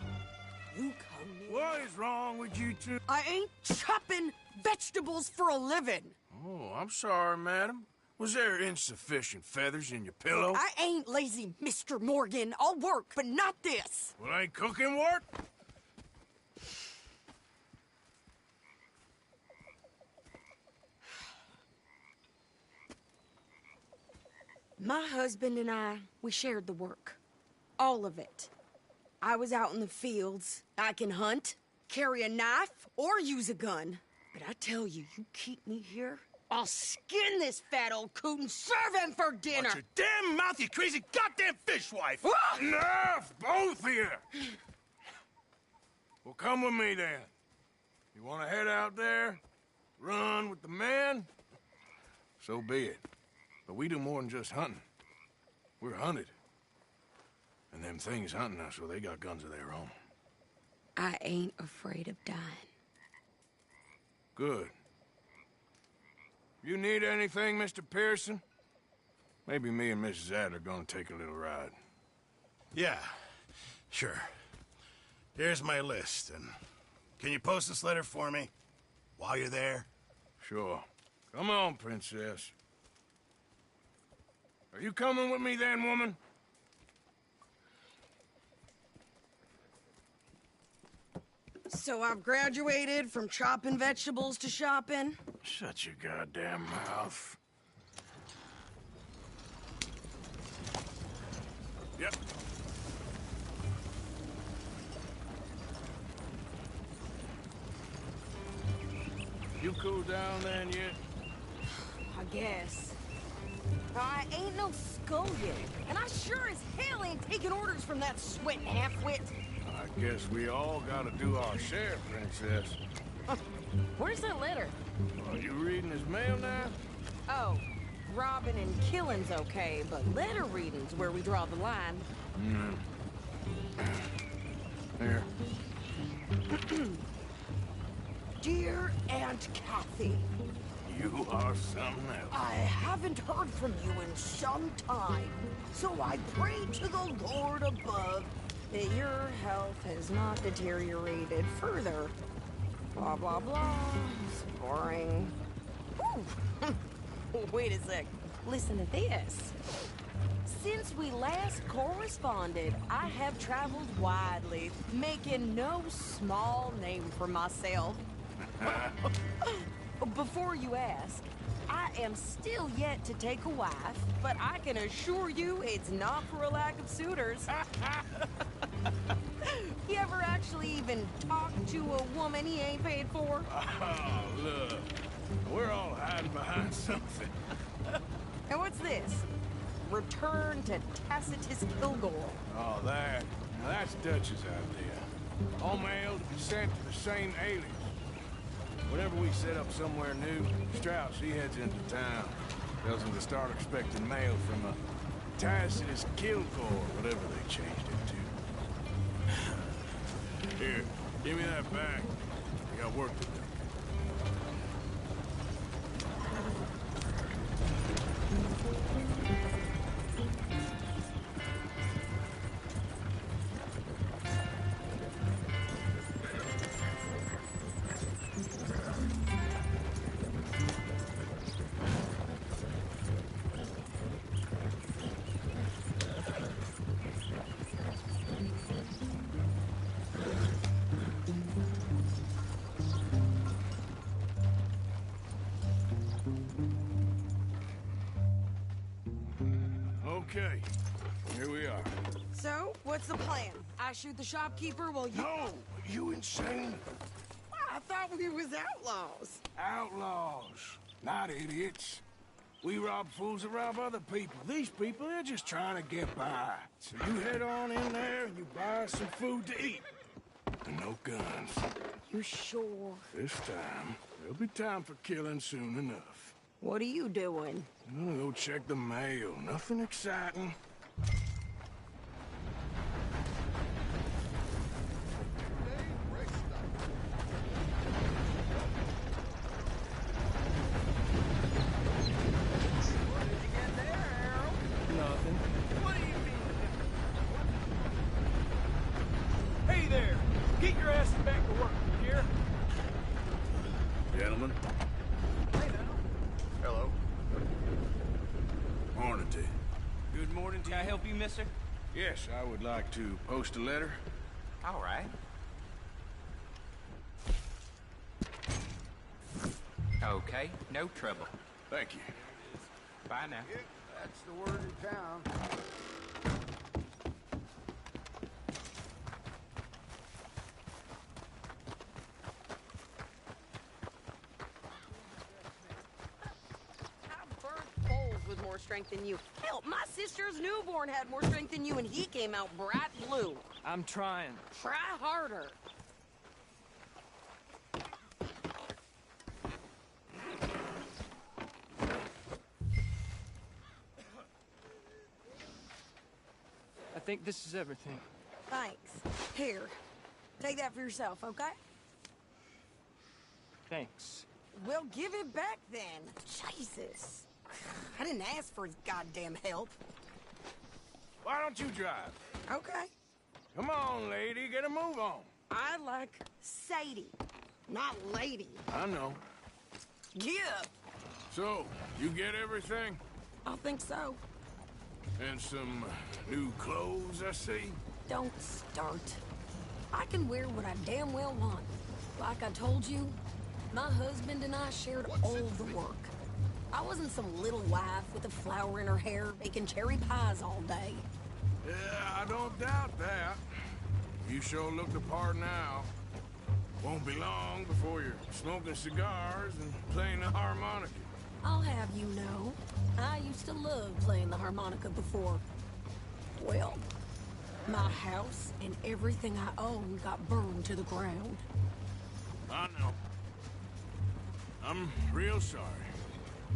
You come near. What is wrong with you two? I ain't chopping vegetables for a living. Oh, I'm sorry, madam. Was there insufficient feathers in your pillow? I ain't lazy, Mr. Morgan. I'll work, but not this. Well, ain't cooking work? My husband and I, we shared the work. All of it. I was out in the fields. I can hunt, carry a knife, or use a gun. But I tell you, you keep me here, I'll skin this fat old coot and serve him for dinner. Watch your damn mouth, you crazy goddamn fishwife! Ah! Enough, both of you! Well, come with me then. You want to head out there, run with the men? So be it. But we do more than just hunting. We're hunted. And them things hunting us, so they got guns of their own. I ain't afraid of dying. Good. You need anything, Mr. Pearson? Maybe me and Mrs. Adler gonna take a little ride. Yeah, sure. Here's my list, and can you post this letter for me while you're there? Sure. Come on, Princess. Are you coming with me then, woman? So I've graduated from chopping vegetables to shopping? Shut your goddamn mouth. Yep. You cool down then yet? I guess. I ain't no skull yet, and I sure as hell ain't taking orders from that sweating half-wit. I guess we all gotta do our share, Princess. Where's that letter? Are you reading his mail now? Oh, robbing and killing's okay, but letter reading's where we draw the line. Here. Dear Aunt Kathy, You are something else. I haven't heard from you in some time, so I pray to the Lord above that your health has not deteriorated further. Blah, blah, blah. It's boring. Ooh. Wait a sec. Listen to this. Since we last corresponded, I have traveled widely, making no small name for myself. Before you ask, I am still yet to take a wife, but I can assure you it's not for a lack of suitors. You ever actually even talk to a woman he ain't paid for? Oh, look. We're all hiding behind something. And what's this? Return to Tacitus Kilgore. Oh, that. Now that's Dutch's idea. All mail to be sent to the same alias. Whenever we set up somewhere new, Strauss, he heads into town. Tells him to start expecting mail from a Tacitus Kilgore, whatever they changed it to. Here, give me that back. I got work to do. Okay, here we are. So, what's the plan? I shoot the shopkeeper while you... No! You insane? I thought we was outlaws. Outlaws, not idiots. We rob fools that rob other people. These people, they're just trying to get by. So you head on in there and you buy some food to eat. And no guns. You sure? This time, there'll be time for killing soon enough. What are you doing? I'm gonna go check the mail. Nothing exciting. Nothing. What do you mean? Hey there! Get your asses back to work, you hear? Gentlemen. Hey now. Hello. Morning to you. Good morning to you. Can I help you, mister? Yes, I would like to post a letter. All right. Okay, no trouble. Thank you. Bye now. That's the word in town. I burned poles with more strength than you. Hell, my sister's newborn had more strength than you, and he came out bright blue. I'm trying. Try harder. I think this is everything. Thanks. Here, take that for yourself, okay? Thanks. Well, give it back then. Jesus. I didn't ask for his goddamn help. Why don't you drive? Okay. Come on, lady, get a move on. I like Sadie, not lady. I know. Yeah. So, you get everything? I think so. And some new clothes, I see? Don't start. I can wear what I damn well want. Like I told you, my husband and I shared all the work. I wasn't some little wife with a flower in her hair baking cherry pies all day. Yeah, I don't doubt that. You sure look the part now. Won't be long before you're smoking cigars and playing the harmonica. I'll have you know, I used to love playing the harmonica before. Well, my house and everything I own got burned to the ground. I know. I'm real sorry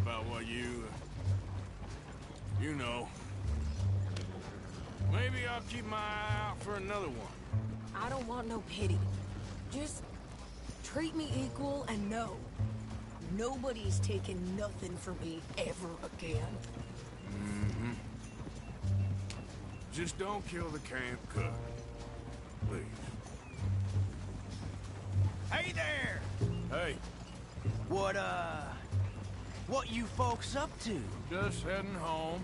about what you know. Maybe I'll keep my eye out for another one. I don't want no pity. Just treat me equal and know nobody's taking nothing from me ever again. Mm-hmm. Just don't kill the camp cook. Please. Hey there! Hey. What you folks up to? Just heading home.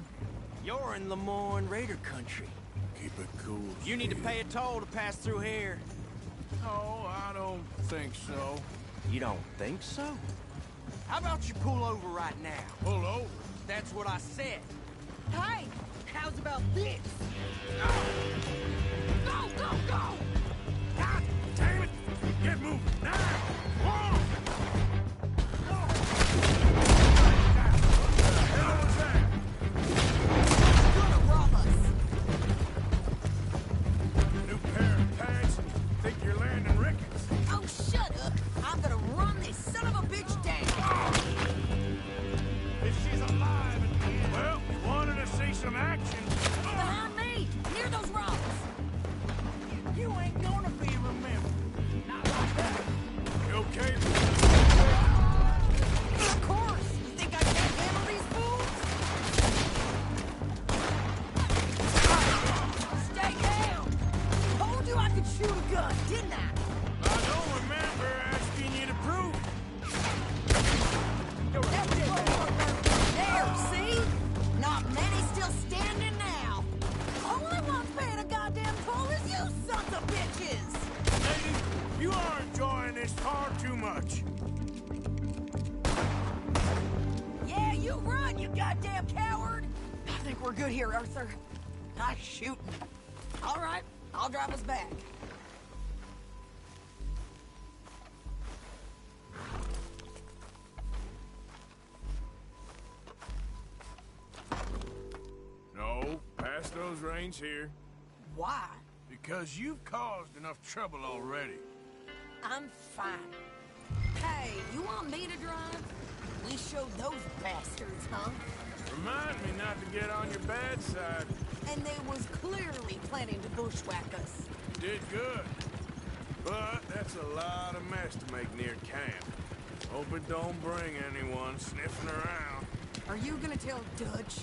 You're in Lemoyne Raider country. Keep it cool. You need to pay a toll to pass through here. No, I don't think so. You don't think so? How about you pull over right now? Pull over? That's what I said. Hey, how's about this? Go, go, go! God damn it! Get moving now! Whoa! New pair of pants? Think you're landing Ricketts? Oh, shut up! I'm gonna run this son of a bitch down! If she's alive again. Well, we wanted to see some action. Behind me! Near those rocks! You ain't gonna be remembered. Not like that. You okay? Of course! You think I can't handle these fools? Stay down! Told you I could shoot a gun, didn't I? I don't remember asking you to prove it. There, see? Not many still standing now. Only one's paying a goddamn toll is you sons of bitches! Lady, you are enjoying this far too much. Yeah, you run, you goddamn coward! I think we're good here, Arthur. Nice shooting. All right, I'll drive us back. No, pass those reins here. Why? Because you've caused enough trouble already. I'm fine. Hey, you want me to drive? We showed those bastards, huh? Remind me not to get on your bad side. And they was clearly planning to bushwhack us. You did good. But that's a lot of mess to make near camp. Hope it don't bring anyone sniffing around. Are you gonna tell Dutch?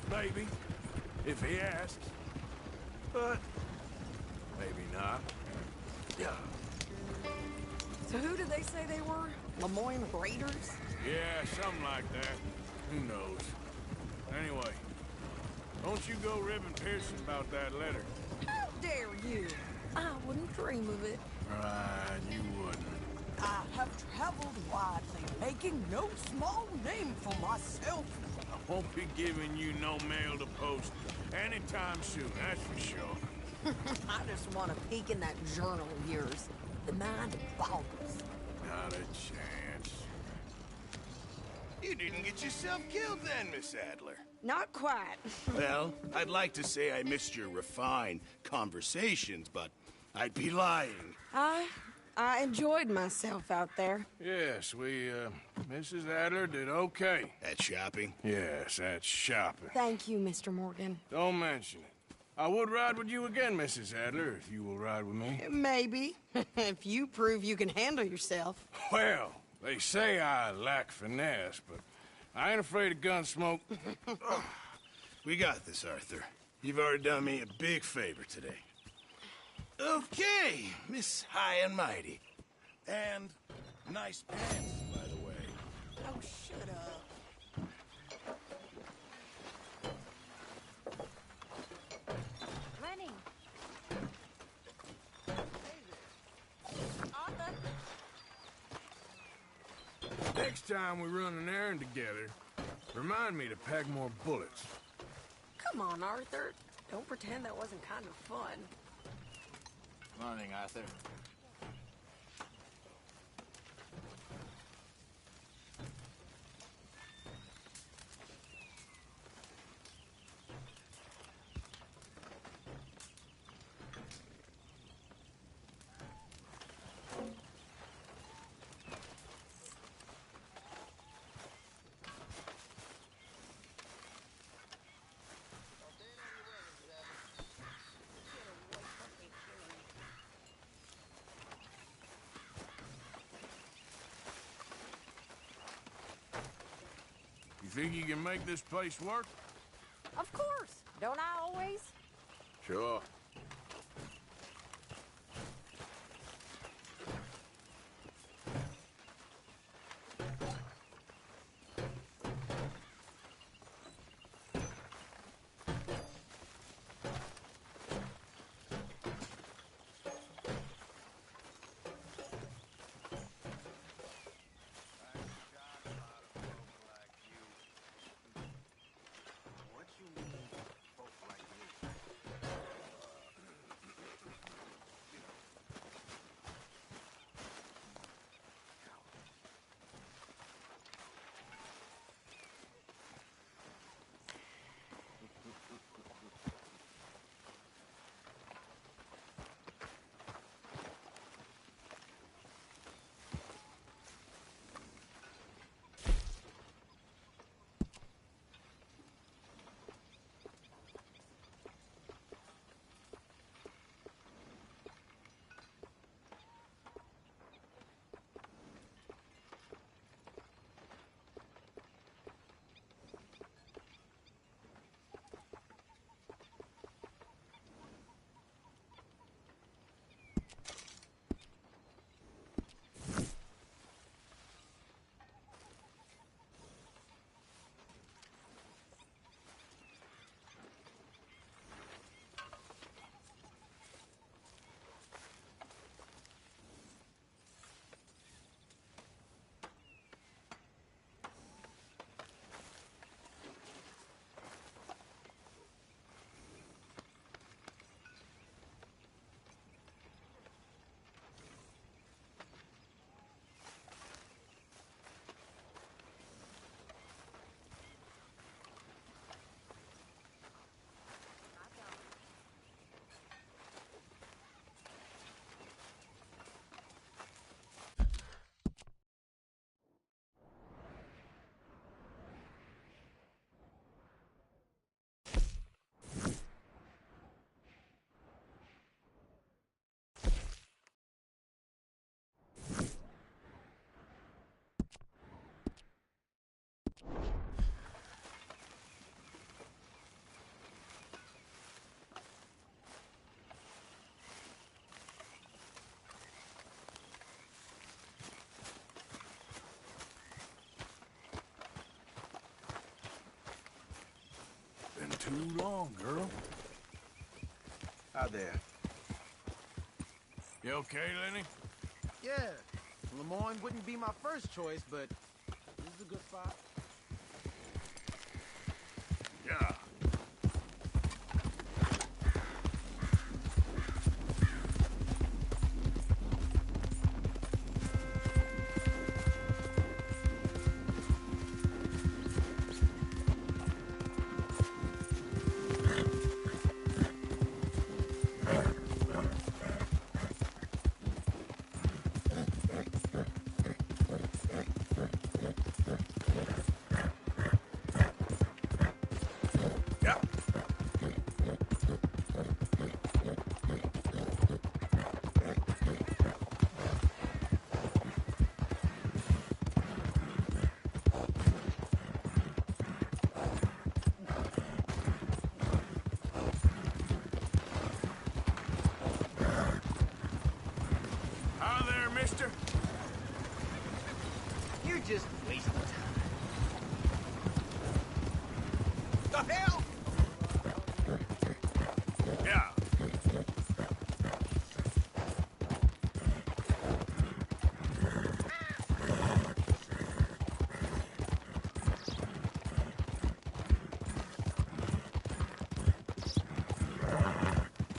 Maybe, if he asks. But maybe not. Yeah. So who did they say they were? Lemoyne Raiders? Yeah, something like that. Who knows? Anyway, don't you go ribbing Pearson about that letter. How dare you? I wouldn't dream of it. Right, you wouldn't. I have traveled widely, making no small name for myself. I won't be giving you no mail to post anytime soon, that's for sure. I just want to peek in that journal of yours. The mind boggles. Not a chance. You didn't get yourself killed then, Miss Adler. Not quite. Well, I'd like to say I missed your refined conversations, but I'd be lying. I enjoyed myself out there. Yes, Mrs. Adler did okay. At shopping? Yes, that's shopping. Thank you, Mr. Morgan. Don't mention it. I would ride with you again, Mrs. Adler, if you will ride with me. Maybe. If you prove you can handle yourself. Well, they say I lack finesse, but I ain't afraid of gun smoke. We got this, Arthur. You've already done me a big favor today. Okay, Miss High and Mighty. And nice pants, by the way. Oh, shut up. Lenny. Next time we run an errand together, remind me to pack more bullets. Come on, Arthur. Don't pretend that wasn't kind of fun. Morning, Arthur. You think you can make this place work? Of course. Don't I always? Sure. too long, girl. Hi there. You okay, Lenny? Yeah, Lemoyne wouldn't be my first choice, but this is a good spot. Yeah. Mister? You're just wasting time. The hell? Yeah.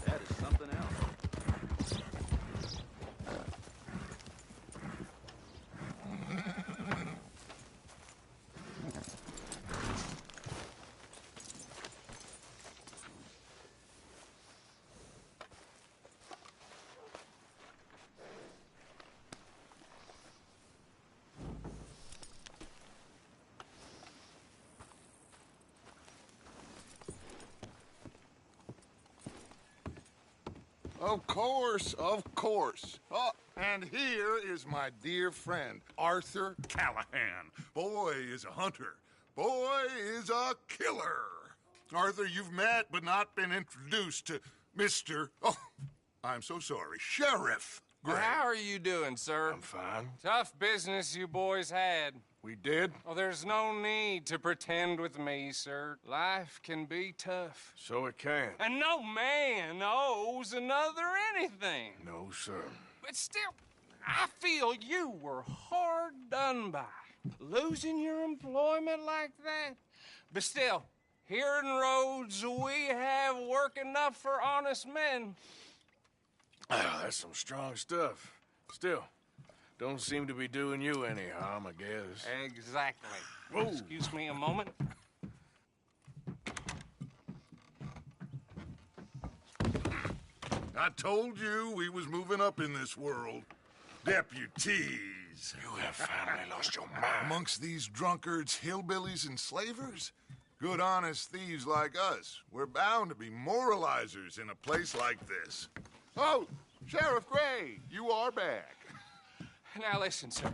That is something else. Of course, of course. Oh, and here is my dear friend, Arthur Callahan. Boy is a hunter. Boy is a killer. Arthur, you've met but not been introduced to Mr. Oh, I'm so sorry, Sheriff Gray. How are you doing, sir? I'm fine. Tough business you boys had. We did? Oh, there's no need to pretend with me, sir. Life can be tough. So it can. And no man owes another anything. No, sir. But still, I feel you were hard done by. Losing your employment like that. But still, here in Rhodes, we have work enough for honest men. Oh, that's some strong stuff. Still, don't seem to be doing you any harm, I guess. Exactly. Whoa. Excuse me a moment. I told you we was moving up in this world. Deputies. You have finally lost your mind. Amongst these drunkards, hillbillies, and slavers? Good, honest thieves like us. We're bound to be moralizers in a place like this. Oh, Sheriff Gray, you are back. Now listen, sir.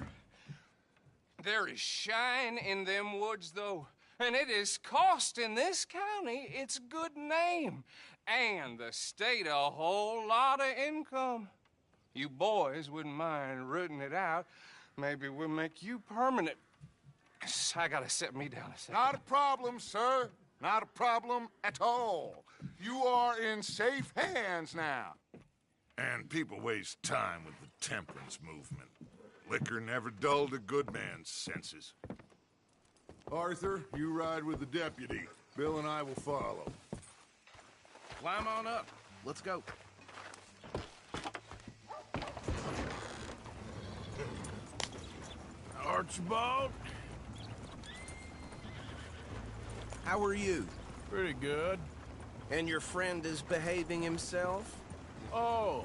There is shine in them woods, though, and it is costing this county its good name and the state a whole lot of income. You boys wouldn't mind rooting it out. Maybe we'll make you permanent. I gotta set me down a second. Not a problem, sir. Not a problem at all. You are in safe hands now. And people waste time with the temperance movement. Liquor never dulled a good man's senses. Arthur, you ride with the deputy. Bill and I will follow. Climb on up. Let's go. Archibald? How are you? Pretty good. And your friend is behaving himself? Oh,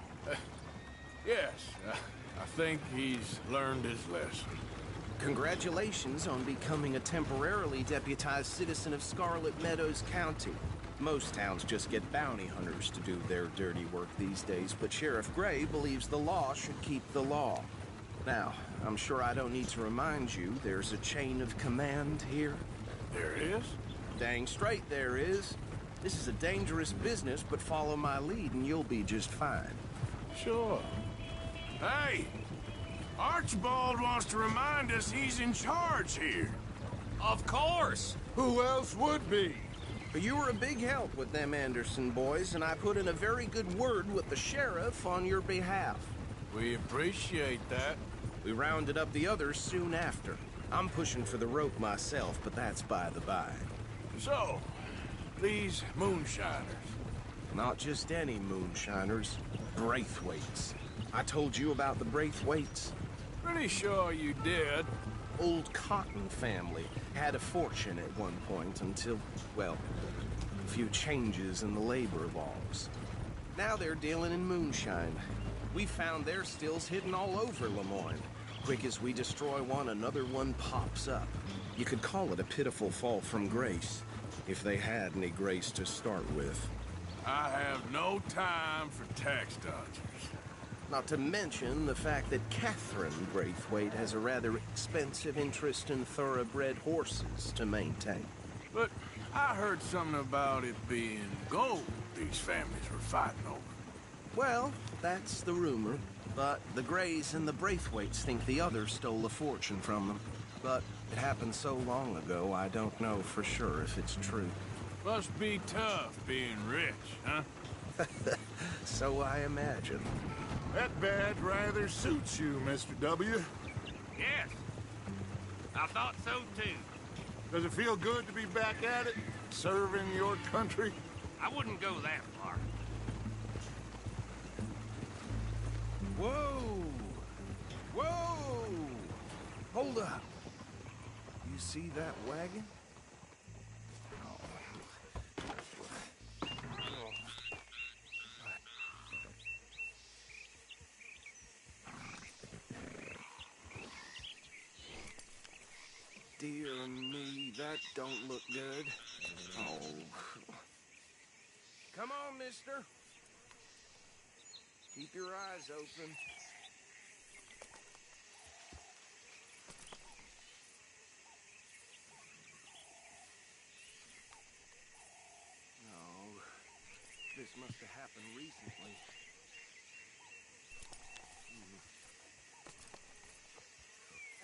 yes. I think he's learned his lesson. Congratulations on becoming a temporarily deputized citizen of Scarlet Meadows County. Most towns just get bounty hunters to do their dirty work these days, but Sheriff Gray believes the law should keep the law. Now, I'm sure I don't need to remind you there's a chain of command here. There is? Dang straight there is. This is a dangerous business, but follow my lead and you'll be just fine. Sure. Hey! Archibald wants to remind us he's in charge here. Of course. Who else would be? But you were a big help with them Anderson boys, and I put in a very good word with the sheriff on your behalf. We appreciate that. We rounded up the others soon after. I'm pushing for the rope myself, but that's by the by. So, these moonshiners. Not just any moonshiners, Braithwaites. I told you about the Braithwaites? Pretty sure you did. Old Cotton family had a fortune at one point until, well, a few changes in the labor laws. Now they're dealing in moonshine. We found their stills hidden all over Lemoyne. Quick as we destroy one, another one pops up. You could call it a pitiful fall from grace, if they had any grace to start with. I have no time for tax dodgers. Not to mention the fact that Catherine Braithwaite has a rather expensive interest in thoroughbred horses to maintain. But I heard something about it being gold these families were fighting over. Well, that's the rumor. But the Greys and the Braithwaites think the others stole a fortune from them. But it happened so long ago, I don't know for sure if it's true. Must be tough being rich, huh? So I imagine. That badge rather suits you, Mr. W. Yes. I thought so, too. Does it feel good to be back at it? Serving your country? I wouldn't go that far. Whoa! Whoa! Hold up. You see that wagon? Dear me, that don't look good. Oh. Come on, mister. Keep your eyes open. No. This must have happened recently.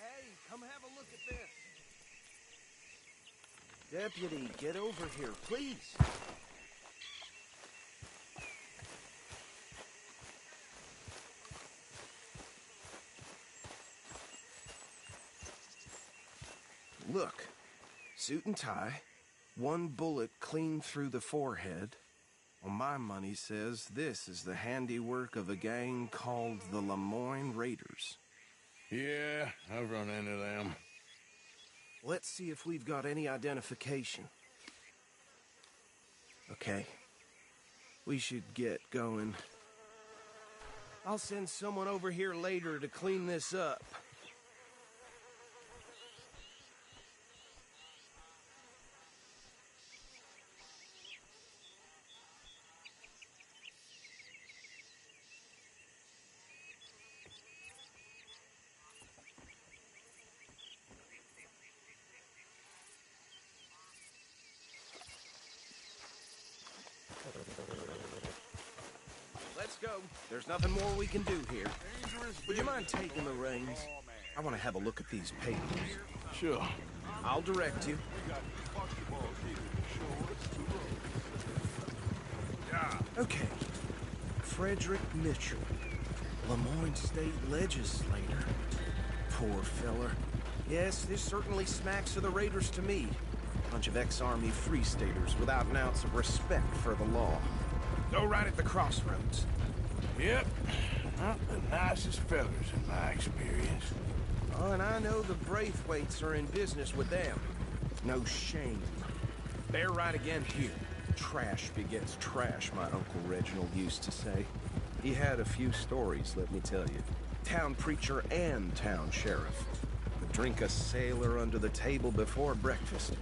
Hey, come have a look at this. Deputy, get over here, please. Look, suit and tie, one bullet clean through the forehead. Well, my money says this is the handiwork of a gang called the Lemoyne Raiders. Yeah, I've run into them. Let's see if we've got any identification. Okay. We should get going. I'll send someone over here later to clean this up. Let's go. There's nothing more we can do here. Would you mind taking the reins? I want to have a look at these papers. Sure. I'll direct you. Okay. Frederick Mitchell, Lemoyne State Legislator. Poor feller. Yes, this certainly smacks of the Raiders to me. Bunch of ex-Army Free Staters without an ounce of respect for the law. Go right at the crossroads. Yep. Not the nicest fellas in my experience. Oh, and I know the Braithwaites are in business with them. No shame. They're right again here. Trash begets trash, my Uncle Reginald used to say. He had a few stories, let me tell you. Town preacher and town sheriff. Would drink a sailor under the table before breakfast.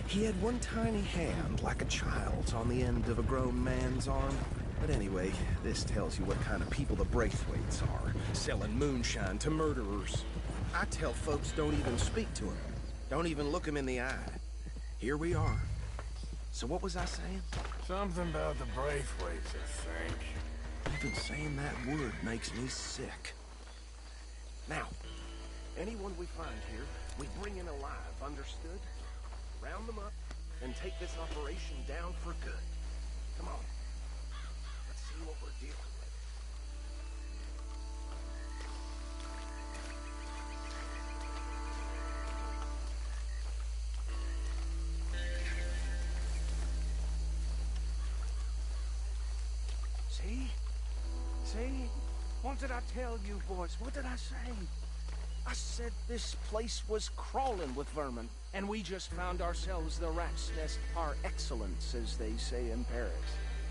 He had one tiny hand, like a child's, on the end of a grown man's arm. But anyway, this tells you what kind of people the Braithwaites are, selling moonshine to murderers. I tell folks don't even speak to him. Don't even look him in the eye. Here we are. So what was I saying? Something about the Braithwaites, I think. Even saying that word makes me sick. Now, anyone we find here, we bring in alive, understood? Round them up, and take this operation down for good. Come on. Let's see what we're dealing with. See? See? What did I tell you, boys? What did I say? I said this place was crawling with vermin, and we just found ourselves the rat's nest par excellence, as they say in Paris.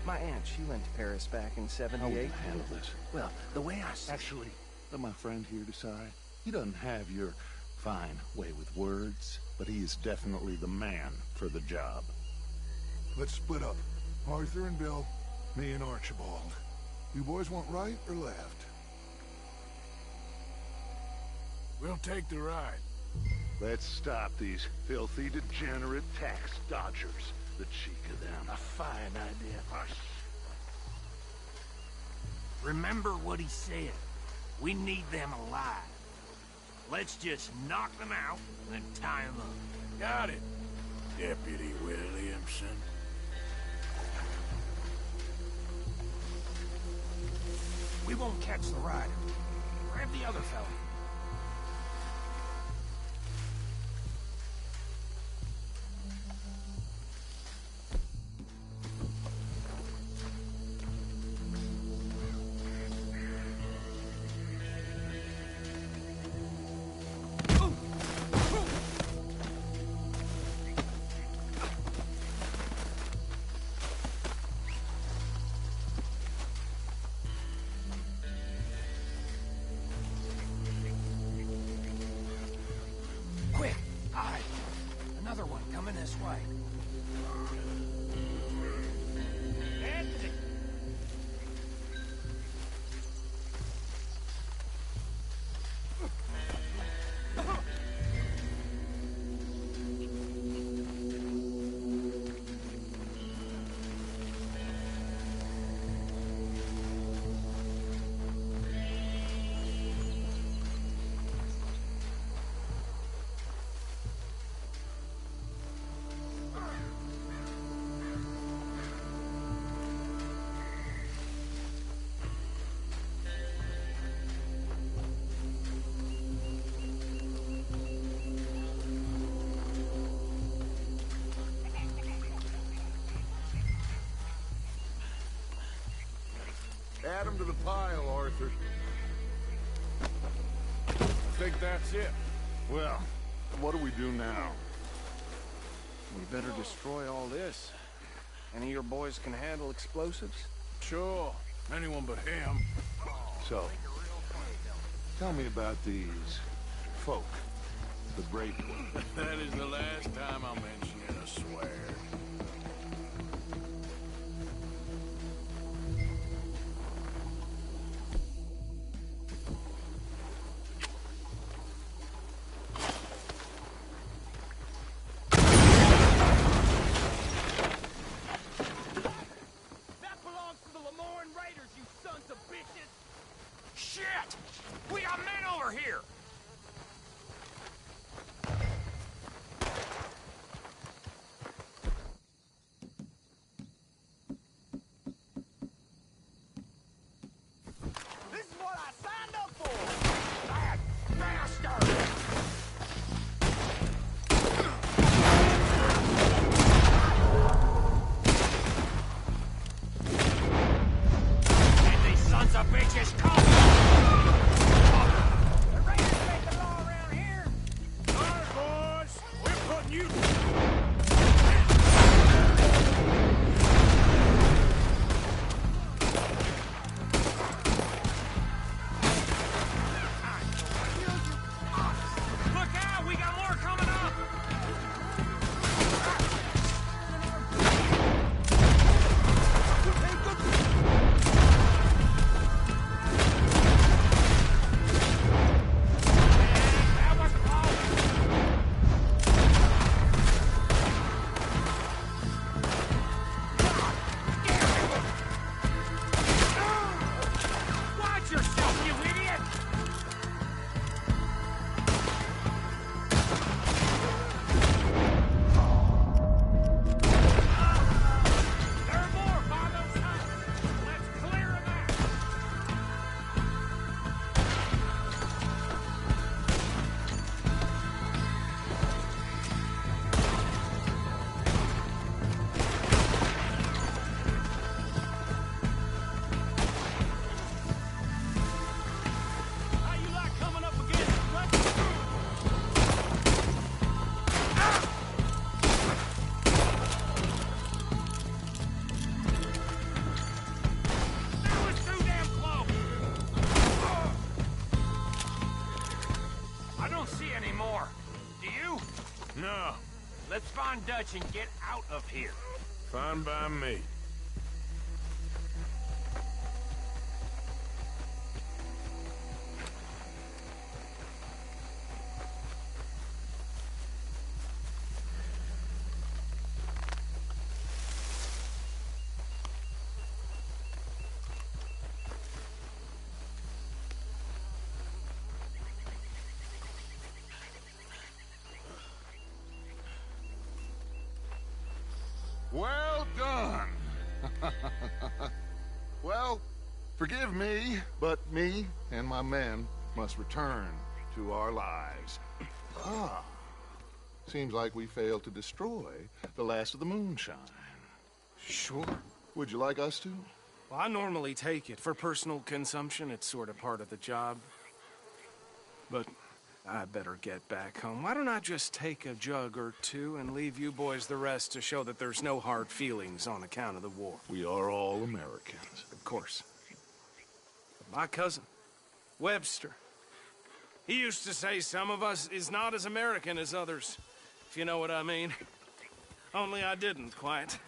My aunt, she went to Paris back in How we '78. gonna handle this? Well, the way I see Actually, let my friend here decide. He doesn't have your fine way with words, but he is definitely the man for the job. Let's split up. Arthur and Bill, me and Archibald. You boys want right or left? We'll take the ride. Let's stop these filthy, degenerate tax dodgers. The cheek of them. A fine idea. Remember what he said. We need them alive. Let's just knock them out and tie them up. Got it, Deputy Williamson. we won't catch the rider. Grab the other fella. Quick! Aye! Another one coming this way. Anthony! Add them to the pile, Arthur. I think that's it. Well, what do we do now? We better destroy all this. Any of your boys can handle explosives? Sure. Anyone but him. So, tell me about these folk, the Braithwaite. That is the last time I'll mention it, I swear. That belongs to the Lemoyne Raiders, you sons of bitches! Shit! We got men over here! No. Let's find Dutch and get out of here. Fine by me. Well done. Well, forgive me, but me and my men must return to our lives. Seems like we failed to destroy the last of the moonshine. Sure. Would you like us to? Well, I normally take it. For personal consumption, it's sort of part of the job. But I better get back home. Why don't I just take a jug or two and leave you boys the rest to show that there's no hard feelings on account of the war? We are all Americans. Of course. My cousin, Webster, he used to say some of us is not as American as others, if you know what I mean. Only I didn't quite.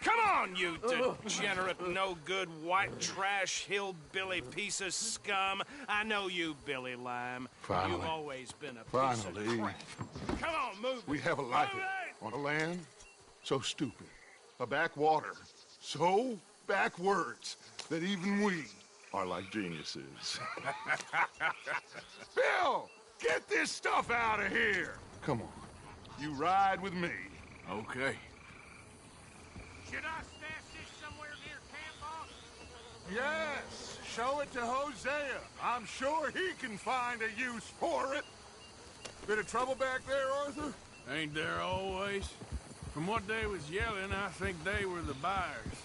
Come on, you degenerate, no-good, white trash, hillbilly piece of scum. I know you, Billy Lime. Finally. You've always been a piece Finally. of crap. Come on, move We it. have a life Move it! on a land so stupid, a backwater so backwards that even we are like geniuses. Bill, get this stuff out of here. Come on, you ride with me. Okay. Should I stash this somewhere near camp, boss? Yes, show it to Hosea. I'm sure he can find a use for it. Bit of trouble back there, Arthur? Ain't there always? From what they was yelling, I think they were the buyers.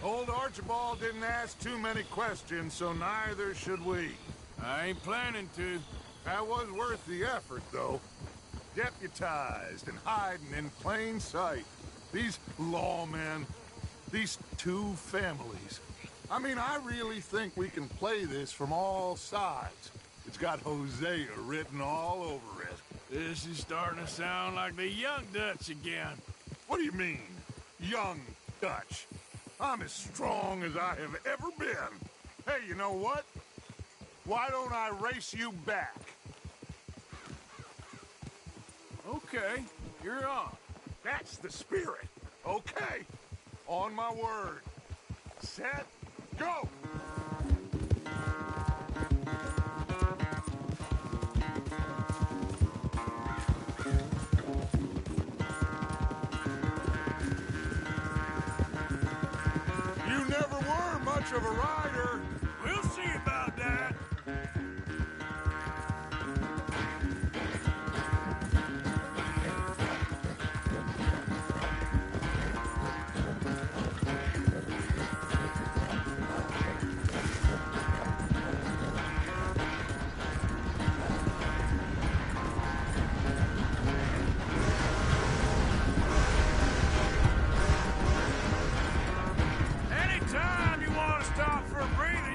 Old Archibald didn't ask too many questions, so neither should we. I ain't planning to. That was worth the effort, though. Deputized and hiding in plain sight. These lawmen, these two families. I mean, I really think we can play this from all sides. It's got Hosea written all over it. This is starting to sound like the young Dutch again. What do you mean, young Dutch? I'm as strong as I have ever been. Hey, you know what? Why don't I race you back? Okay, you're on. That's the spirit. Okay. On my word. Set, go! You never were much of a rider. We'll see about that. Anytime you want to stop for a breather,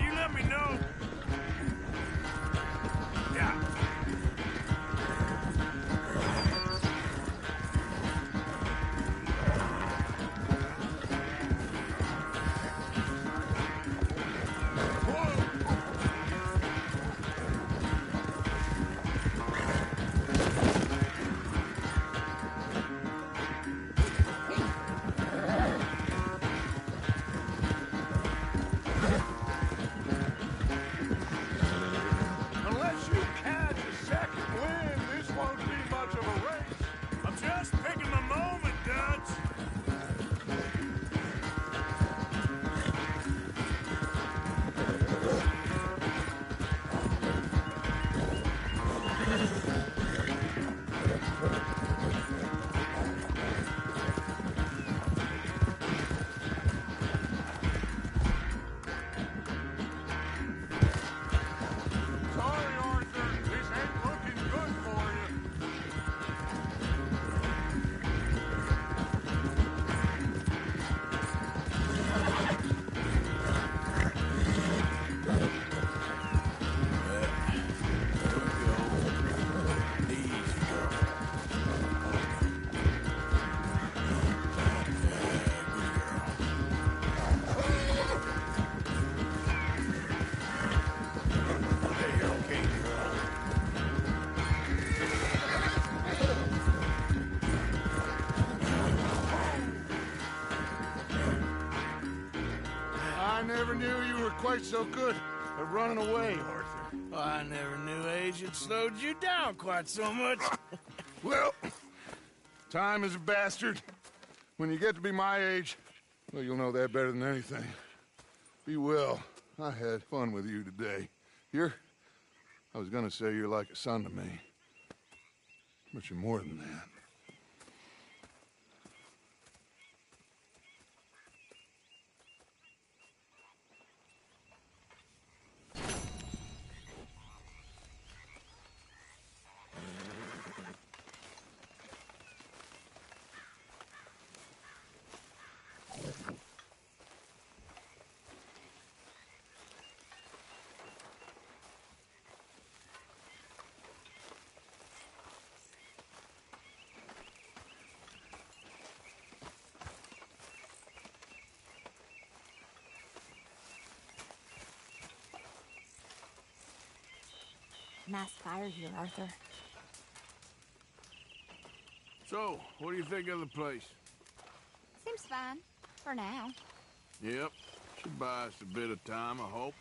quite so good at running away, Arthur. I never knew age had slowed you down quite so much. Well, time is a bastard. When you get to be my age, well, you'll know that better than anything. Be well. I had fun with you today. I was gonna say you're like a son to me. But you're more than that. Nice fire here, Arthur. So, what do you think of the place? Seems fine. For now. Yep. Should buy us a bit of time, I hope.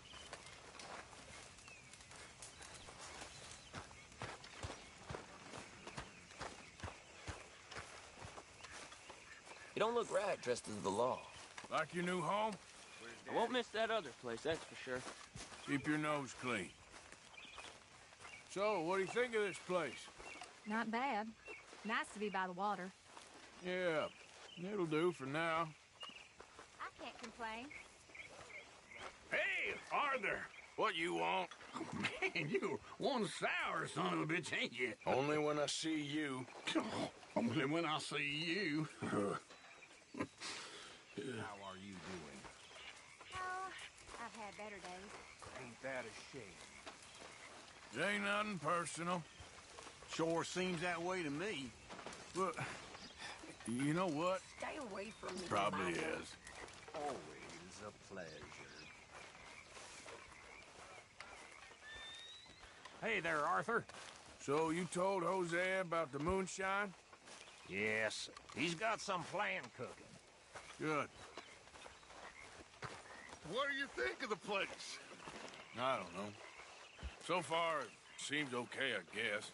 You don't look right dressed as the law. Like your new home? I won't miss that other place, that's for sure. Keep your nose clean. So, what do you think of this place? Not bad. Nice to be by the water. Yeah, it'll do for now. I can't complain. Hey, Arthur, what you want? Oh, man, you one sour son of a bitch, ain't you? Only when I see you. Only when I see you. How are you doing? Oh, I've had better days. Ain't that a shame? It ain't nothing personal. Sure seems that way to me. But, you know what? Stay away from me. Probably is. Always a pleasure. Hey there, Arthur. So you told Hosea about the moonshine? Yes, he's got some plan cooking. Good. What do you think of the place? I don't know. So far, it seems okay, I guess.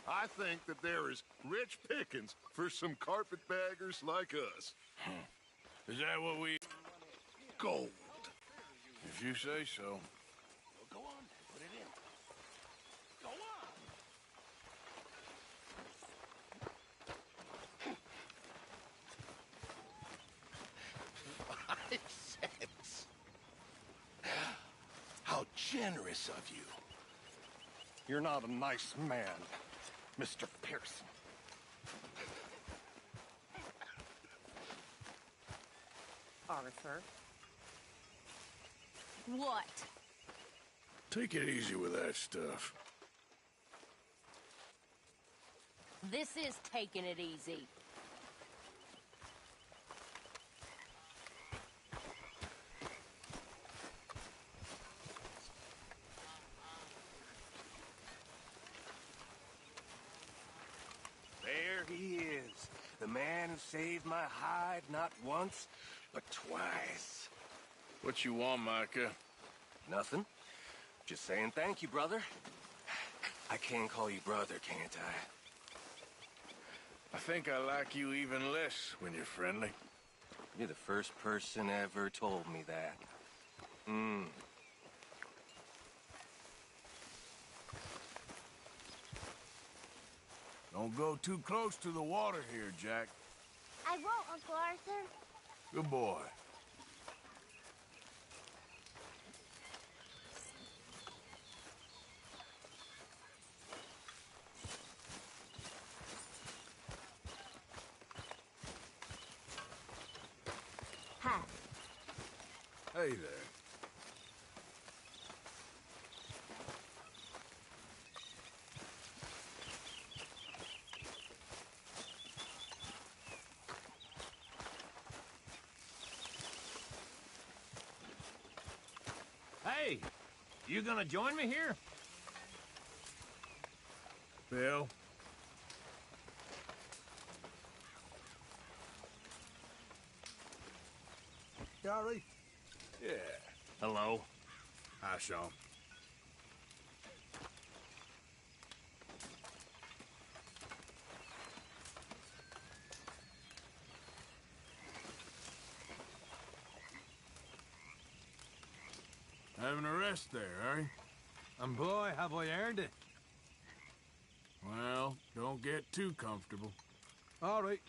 I think that there is rich pickings for some carpetbaggers like us. Is that what we... Gold. If you say so. Go on, put it in. Go on. 5 cents. How generous of you. You're not a nice man, Mr. Pearson. Arthur. What? Take it easy with that stuff. This is taking it easy. There he is. The man who saved my hide not once, but twice. What you want, Micah? Nothing. Just saying thank you, brother. I can call you brother, can't I? I think I like you even less when you're friendly. You're the first person ever told me that. Don't go too close to the water here, Jack. I won't, Uncle Arthur. Good boy. Hi. Hey there. Hey, you gonna join me here? Bill? Gary? Yeah. Hello. Hi, Sean. Having a rest there, are you? And boy, have I earned it. Well, don't get too comfortable. All right.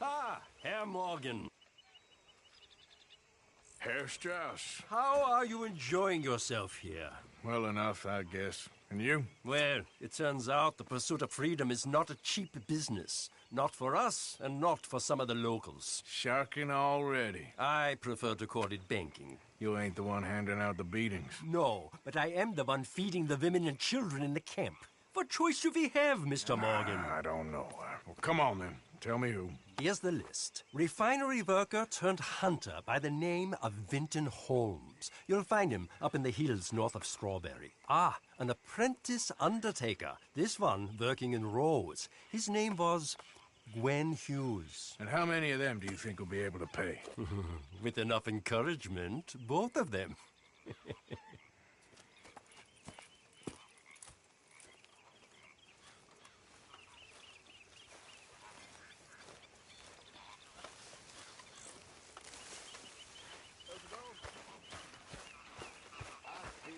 Ah, Herr Morgan. Herr Strauss. How are you enjoying yourself here? Well enough, I guess. And you? Well, it turns out the pursuit of freedom is not a cheap business. Not for us, and not for some of the locals. Sharking already. I prefer to call it banking. You ain't the one handing out the beatings. No, but I am the one feeding the women and children in the camp. What choice do we have, Mr. Morgan? I don't know. Well, come on, then. Tell me who. Here's the list. Refinery worker turned hunter by the name of Vinton Holmes. You'll find him up in the hills north of Strawberry. Ah, an apprentice undertaker. This one working in Rose. His name was Gwen Hughes. And how many of them do you think will be able to pay? With enough encouragement, both of them.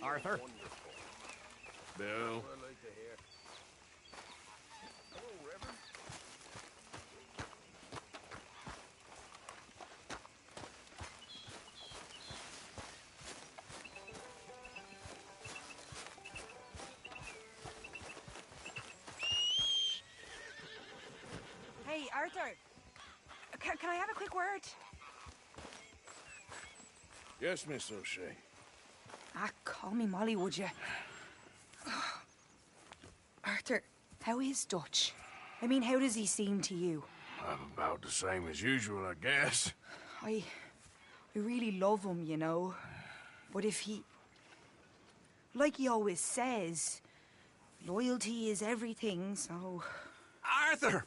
Arthur? Bill? Hey, Arthur. Can I have a quick word? Yes, Miss O'Shea. Ah, call me Molly, would you? Arthur, how is Dutch? I mean, how does he seem to you? About the same as usual, I guess. I really love him, you know. But if he... Like he always says, loyalty is everything, so... Arthur!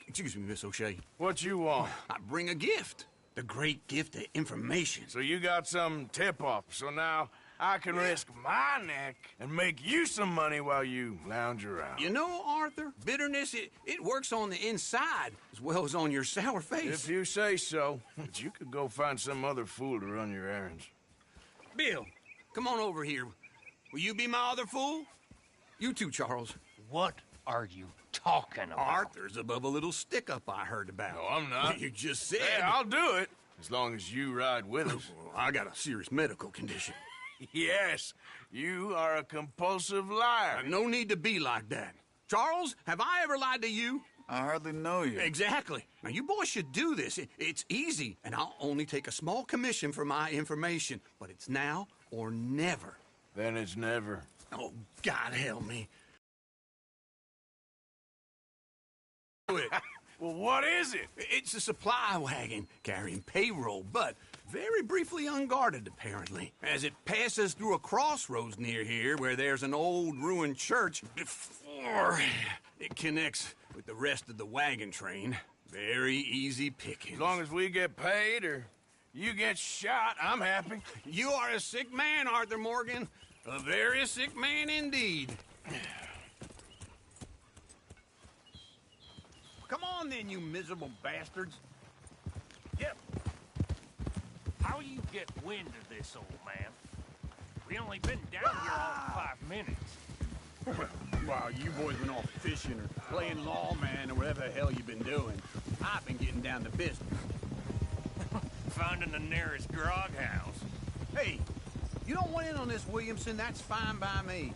Excuse me, Miss O'Shea. What you want? I bring a gift. The great gift of information. So you got some tip-off, so now I can risk my neck and make you some money while you lounge around. You know, Arthur, bitterness, it works on the inside as well as on your sour face. If you say so. But you could go find some other fool to run your errands. Bill, come on over here. Will you be my other fool? You too, Charles. What are you talking about? Arthur's above a little stick-up I heard about. No, I'm not. You just said... Hey, I'll do it, as long as you ride with us. I got a serious medical condition. Yes, you are a compulsive liar. No need to be like that. Charles, have I ever lied to you? I hardly know you. Exactly. Now, you boys should do this. It's easy, and I'll only take a small commission for my information. But it's now or never. Then it's never. Oh, God help me. Well, what is it? It's a supply wagon carrying payroll, but very briefly unguarded, apparently. As it passes through a crossroads near here where there's an old ruined church before it connects with the rest of the wagon train. Very easy pickings. As long as we get paid or you get shot, I'm happy. You are a sick man, Arthur Morgan. A very sick man indeed. Come on then, you miserable bastards. Yep. How you get wind of this, old man? We only been down here all 5 minutes. While you boys been off fishing or playing lawman or whatever the hell you've been doing, I've been getting down to business. Finding the nearest grog house. Hey, you don't want in on this, Williamson, that's fine by me.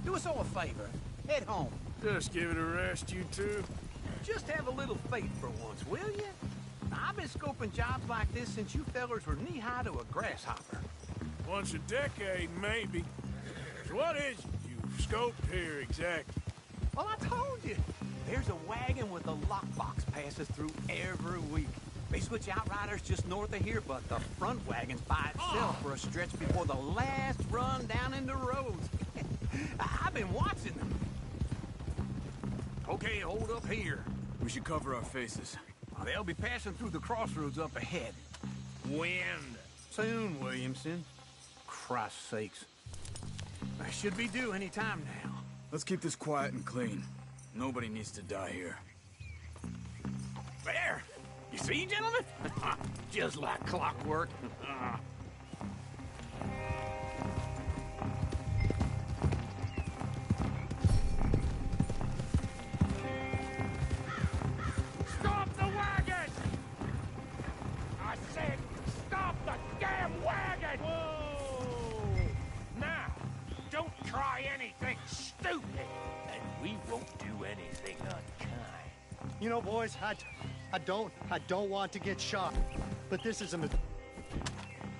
Do us all a favor. Head home. Just give it a rest, you two. Just have a little faith for once, will you? I've been scoping jobs like this since you fellers were knee-high to a grasshopper. Once a decade, maybe. So what is it you've scoped here exactly? Well, I told you. There's a wagon with a lockbox passes through every week. They switch outriders just north of here, but the front wagon's by itself for a stretch before the last run down into roads. I've been watching them. Okay, hold up here. We should cover our faces. They'll be passing through the crossroads up ahead. Wind. Soon, Williamson. Christ's sakes. I should be due any time now. Let's keep this quiet and clean. Nobody needs to die here. There! You see, gentlemen? Just like clockwork. Stop the wagon! I said, stop the damn wagon! Whoa! Now, don't try anything stupid, and we won't do anything unkind. You know, boys, I don't want to get shot, but this is a...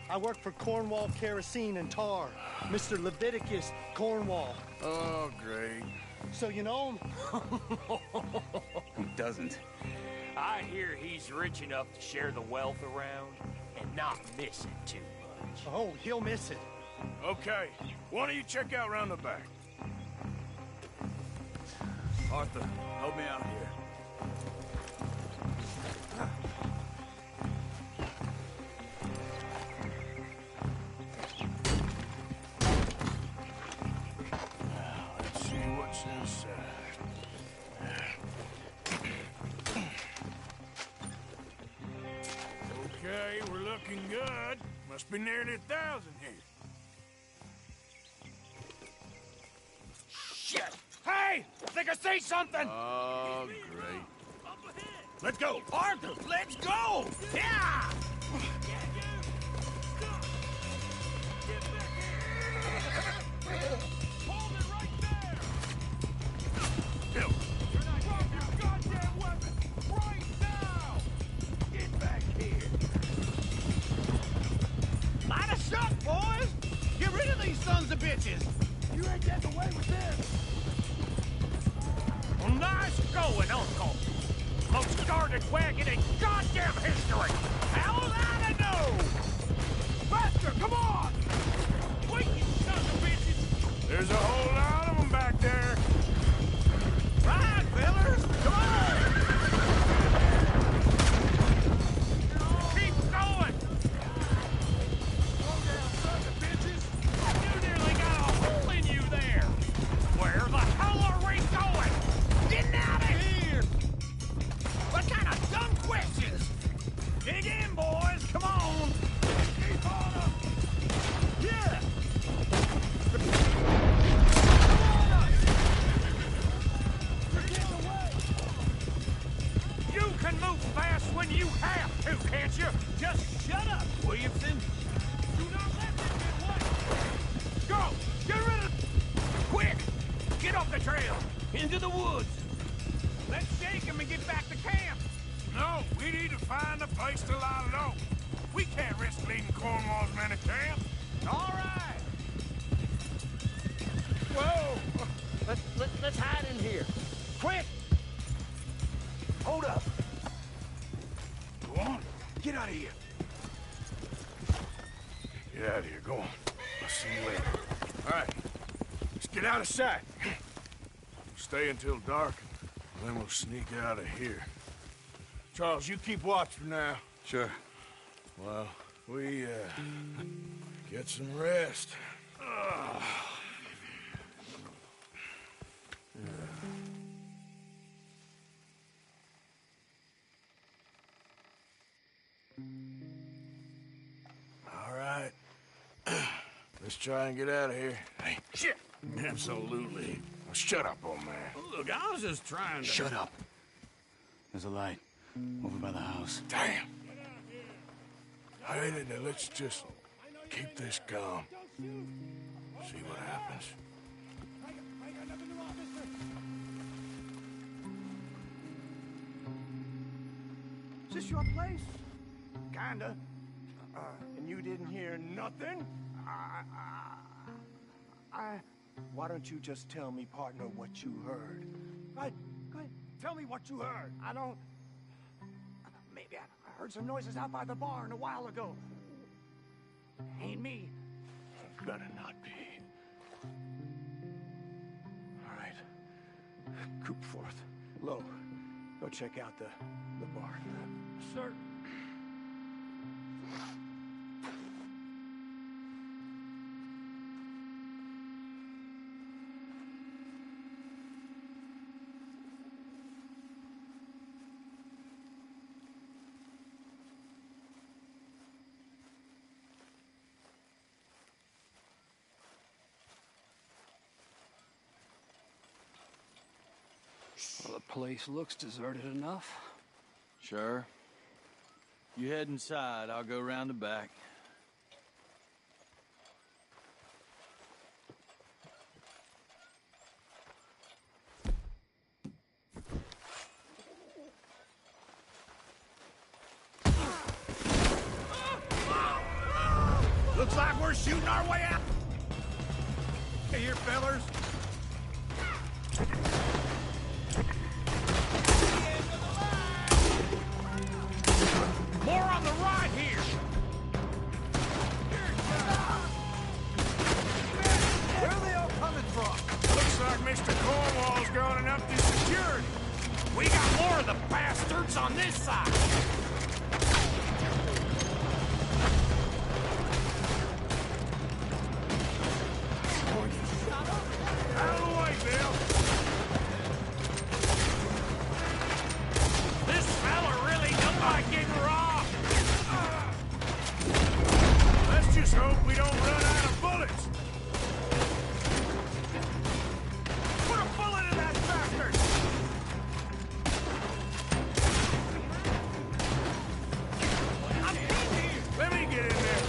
I work for Cornwall Kerosene and Tar, Mr. Leviticus Cornwall. Oh, great. So you know him? Who doesn't? I hear he's rich enough to share the wealth around and not miss it too much. Oh, he'll miss it. Okay, why don't you check out round the back? Arthur, help me out here. Let's see what's inside. Okay, we're looking good. Must be nearly 1,000 here. Shit! Hey! I think I see something! Oh, great. Let's go! Arthur, let's go! Yeah! Hold it right there! Bill! Drop your goddamn weapon! Right now! Get back here! Light a shot, boys! Get rid of these sons of bitches! You ain't getting away with this! Well, nice going, Uncle! Most guarded wagon in goddamn history! How's I to know? Faster, come on! Wait, you sons of bitches! There's a whole lot of them back there. Right, fellers! Come on! Keep going! Slow down, sons of bitches! You nearly got a hole in you there! Where the hell are we going? Getting out of here! What kind of dumb questions? Dig in, boys! Come on! Keep on up! Yeah! You can move fast when you have to, can't you? Just shut up, Williamson! Do not let them get away! Go! Get rid of... Quick! Get off the trail! Into the woods! Let's shake him and get back to camp! No, we need to find a place to lie low. We can't risk leading Cornwall's men to camp. All right! Whoa! Let's hide in here. Quick! Hold up. Go on. Get out of here. Get out of here. Go on. I'll see you later. All right. Let's get out of sight. Stay until dark, and then we'll sneak out of here. Charles, you keep watch for now. Sure. Well, we, get some rest. All right. Let's try and get out of here. Hey, shit! Absolutely. Now shut up, old man. Look, I was just trying to... Shut up. There's a light over by the house. Damn. Hey, let's just keep this calm. See what happens. Is this your place? Kinda. And you didn't hear nothing? Why don't you just tell me, partner, what you heard? Go ahead. Tell me what you heard. I don't... Maybe I heard some noises out by the barn a while ago. Ain't me. Better not be. All right. Coop forth. Lo, go check out the barn. Sir. Well, the place looks deserted enough. Sure. You head inside, I'll go round the back. Looks like we're shooting our way out. Hey, here, fellers. More on the right here. Where are they all coming from? Looks like Mr. Cornwall's gone and upped his security. We got more of the bastards on this side. Out of the way, Bill. This fella really don't like getting raw. Let's just hope we don't run out of bullets. Put a bullet in that bastard! I'm in here! Let me get in there.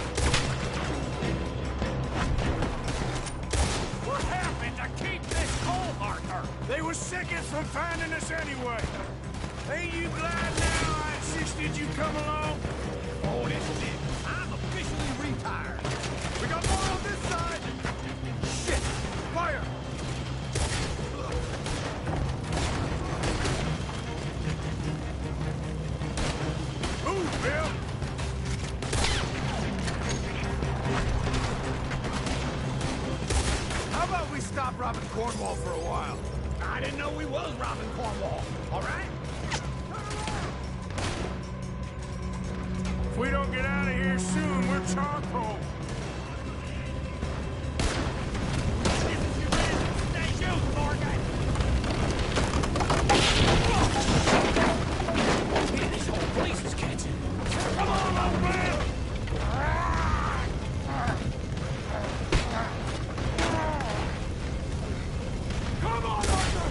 What happened to keep this coal, Arthur? They were seconds from finding us anyway. Ain't you glad now I insisted you come along? Oh, this is it. I'm officially retired. We got more on this side! Shit! Fire! Move, Bill. How about we stop robbing Cornwall for a while? I didn't know we was robbing Cornwall. All right? If we don't get out of here soon, we're charcoal. This whole place is catching. Come on, old man! Come on, Arthur!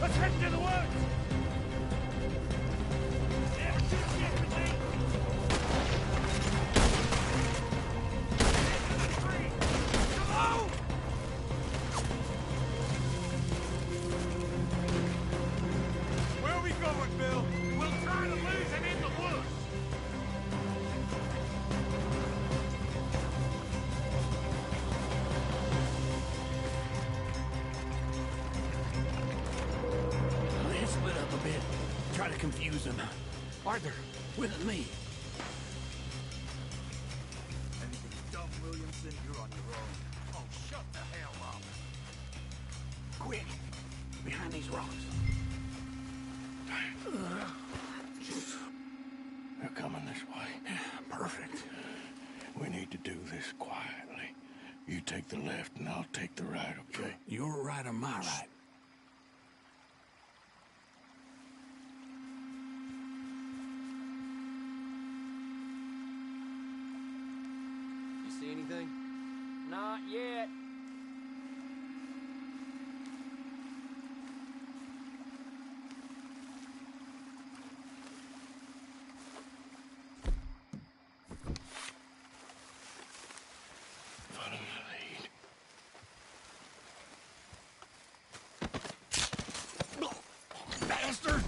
Let's head to the woods. Where are we going, Bill? We'll try to lose him in the woods. ahead. Try to confuse them. Arthur, with me. Anything dumb, Williamson, you're on your own. Oh, shut the hell up. Quick! Behind these rocks. They're coming this way. Perfect. We need to do this quietly. You take the left and I'll take the right, okay? Your right or my right? You see anything? Not yet. Follow my lead. Bastard!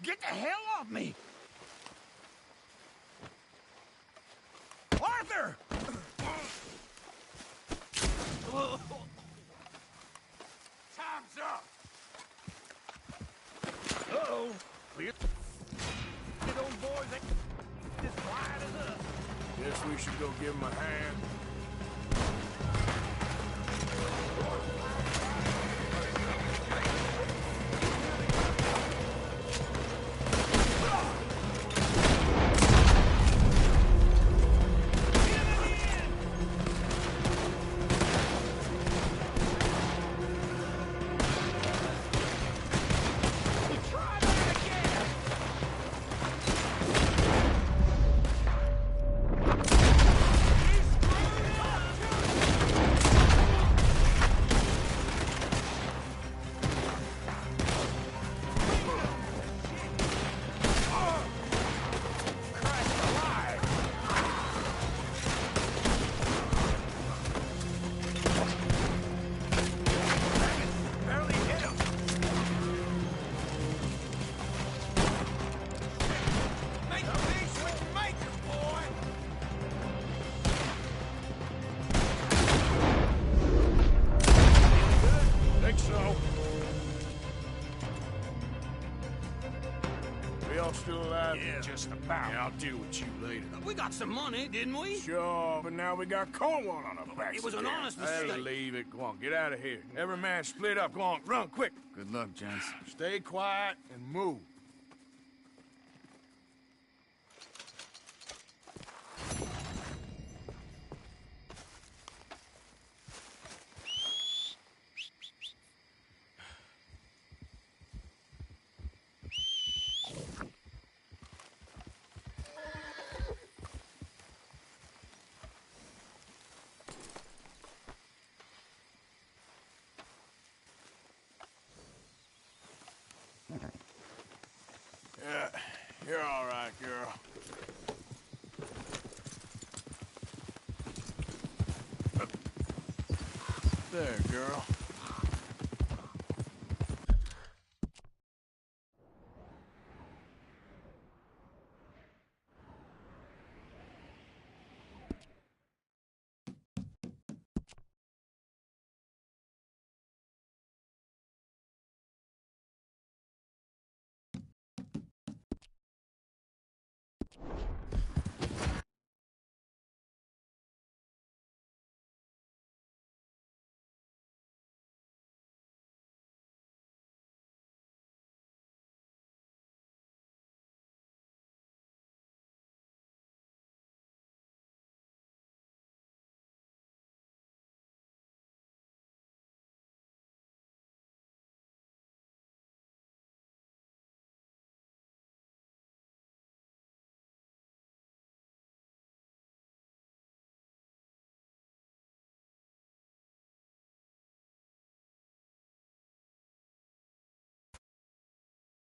Get the hell off me! Arthur! Time's up! Uh-oh. Get those boys as quiet as us. Guess we should go give him a hand. Think so. We all still alive? Yeah, just about. Yeah, I'll deal with you later. We got some money, didn't we? Sure, but now we got Cornwall on our backs. It was an again. honest Hey, mistake. leave it. Go on, get out of here. Every man split up. Go on, run, quick. Good luck, gents. Stay quiet and move. Yeah, you're all right, girl. There, girl.